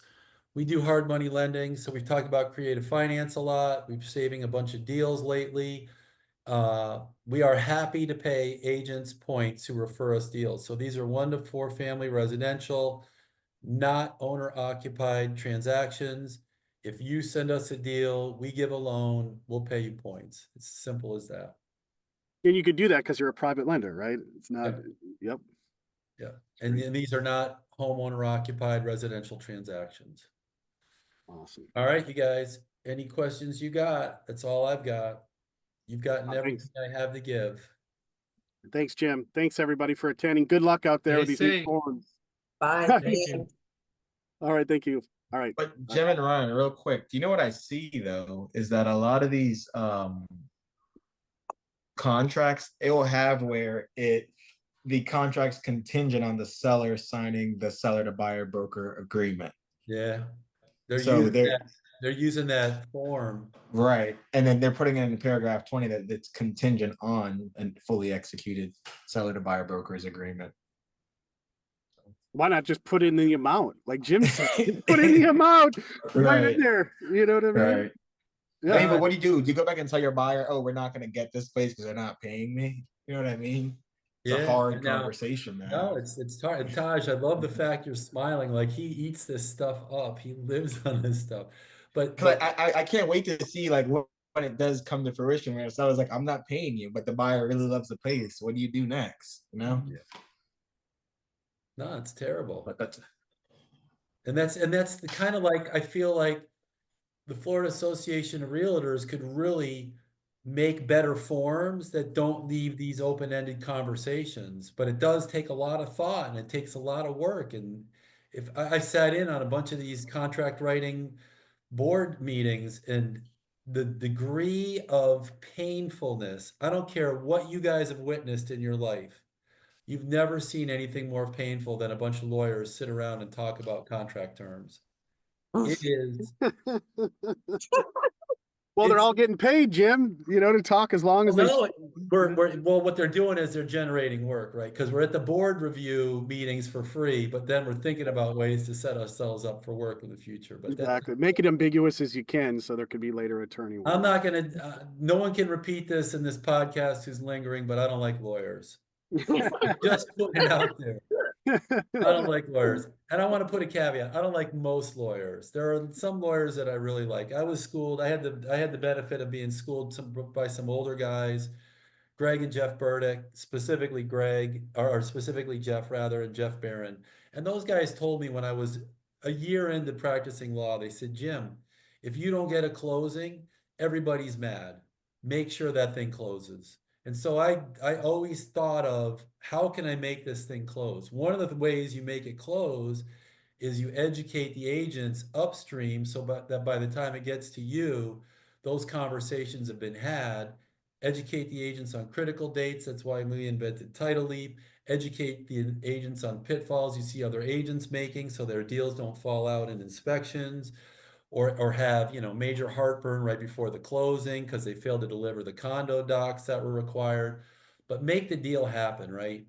[SPEAKER 3] We do hard money lending. So we've talked about creative finance a lot. We've saving a bunch of deals lately. We are happy to pay agents points who refer us deals. So these are 1 to 4 family residential, not owner occupied transactions. If you send us a deal, we give a loan, we'll pay you points. It's simple as that.
[SPEAKER 1] And you could do that because you're a private lender, right? It's not, yep.
[SPEAKER 3] Yeah. And these are not homeowner occupied residential transactions.
[SPEAKER 1] Awesome.
[SPEAKER 3] All right, you guys, any questions you got? That's all I've got. You've gotten everything I have to give.
[SPEAKER 1] Thanks, Jim. Thanks everybody for attending. Good luck out there with these new
[SPEAKER 6] safe.
[SPEAKER 1] forms.
[SPEAKER 4] Bye.
[SPEAKER 1] Thank
[SPEAKER 6] Thank
[SPEAKER 4] Jim.
[SPEAKER 6] you.
[SPEAKER 1] All right, thank you. All right.
[SPEAKER 5] But Jim and Ryan, real quick, do you know what I see though? Is that a lot of these contracts, it will have where the contract's contingent on the seller signing the seller to buyer broker agreement.
[SPEAKER 3] Yeah. They're
[SPEAKER 5] So
[SPEAKER 3] using that form.
[SPEAKER 5] right. And then they're putting it in paragraph 20 that it's contingent on a fully executed seller to buyer broker's agreement.
[SPEAKER 1] Why not just put in the amount? Like Jim said, put in the amount right
[SPEAKER 5] Right.
[SPEAKER 1] in there. You know what I mean?
[SPEAKER 5] Right.
[SPEAKER 1] Yeah.
[SPEAKER 5] I mean, but what do? Do you go back and tell your buyer, oh, we're not gonna get this place because they're not paying me? You know what I mean? It's a
[SPEAKER 3] Yeah,
[SPEAKER 5] hard
[SPEAKER 3] now-
[SPEAKER 5] conversation, man.
[SPEAKER 3] No, it's hard. And Taj, I love the fact you're smiling. Like he eats this stuff up. He lives on this stuff. But
[SPEAKER 5] Because I can't wait to see like when it does come to fruition where it's always like, I'm not paying you, but the buyer really loves the place. What do you do next? You know?
[SPEAKER 3] no, it's terrible.
[SPEAKER 5] But that's
[SPEAKER 3] And that's the kind of like I feel like the Florida Association of Realtors could really make better forms that don't leave these open-ended conversations. But it does take a lot of thought and it takes a lot of work. And if I sat in on a bunch of these contract writing board meetings and the degree of painfulness, I don't care what you guys have witnessed in your life. You've never seen anything more painful than a bunch of lawyers sit around and talk about contract terms. It is.
[SPEAKER 1] Well, they're
[SPEAKER 3] It's-
[SPEAKER 1] all getting paid, Jim, you know, to talk as long as they.
[SPEAKER 3] No, well, what they're doing is they're generating work, right? Because we're at the board review meetings for free, but then we're thinking about ways to set ourselves up for work in the future. But
[SPEAKER 1] Exactly. Make it ambiguous as you can so there could be later attorney work.
[SPEAKER 3] I'm not gonna, no one can repeat this in this podcast who's lingering, but I don't like lawyers. Just putting it out there. I don't like lawyers. And I want to put a caveat. I don't like most lawyers. There are some lawyers that I really like. I was schooled. I had the benefit of being schooled by some older guys, Greg and Jeff Burdick, specifically Greg, or specifically Jeff rather, and Jeff Barron. And those guys told me when I was a year into practicing law, they said, Jim, if you don't get a closing, everybody's mad. Make sure that thing closes. And so I always thought of how can I make this thing close? One of the ways you make it close is you educate the agents upstream so that by the time it gets to you, those conversations have been had. Educate the agents on critical dates. That's why we invented Title Leap. Educate the agents on pitfalls you see other agents making so their deals don't fall out in inspections or have, you know, major heartburn right before the closing because they failed to deliver the condo docs that were required. But make the deal happen, right?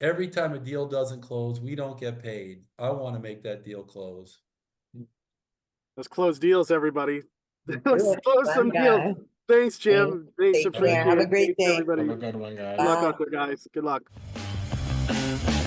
[SPEAKER 3] Every time a deal doesn't close, we don't get paid. I want to make that deal close.
[SPEAKER 1] Let's close deals, everybody. Let's
[SPEAKER 4] it.
[SPEAKER 1] close some
[SPEAKER 4] Fun
[SPEAKER 1] deals.
[SPEAKER 4] guy.
[SPEAKER 1] Thanks, Jim. Thanks,
[SPEAKER 4] Take care.
[SPEAKER 1] appreciate
[SPEAKER 4] Have a
[SPEAKER 1] it.
[SPEAKER 4] great
[SPEAKER 1] Thanks,
[SPEAKER 4] day.
[SPEAKER 1] everybody.
[SPEAKER 5] have a good one, guys.
[SPEAKER 1] Good luck
[SPEAKER 4] Bye.
[SPEAKER 1] out there, guys. Good luck.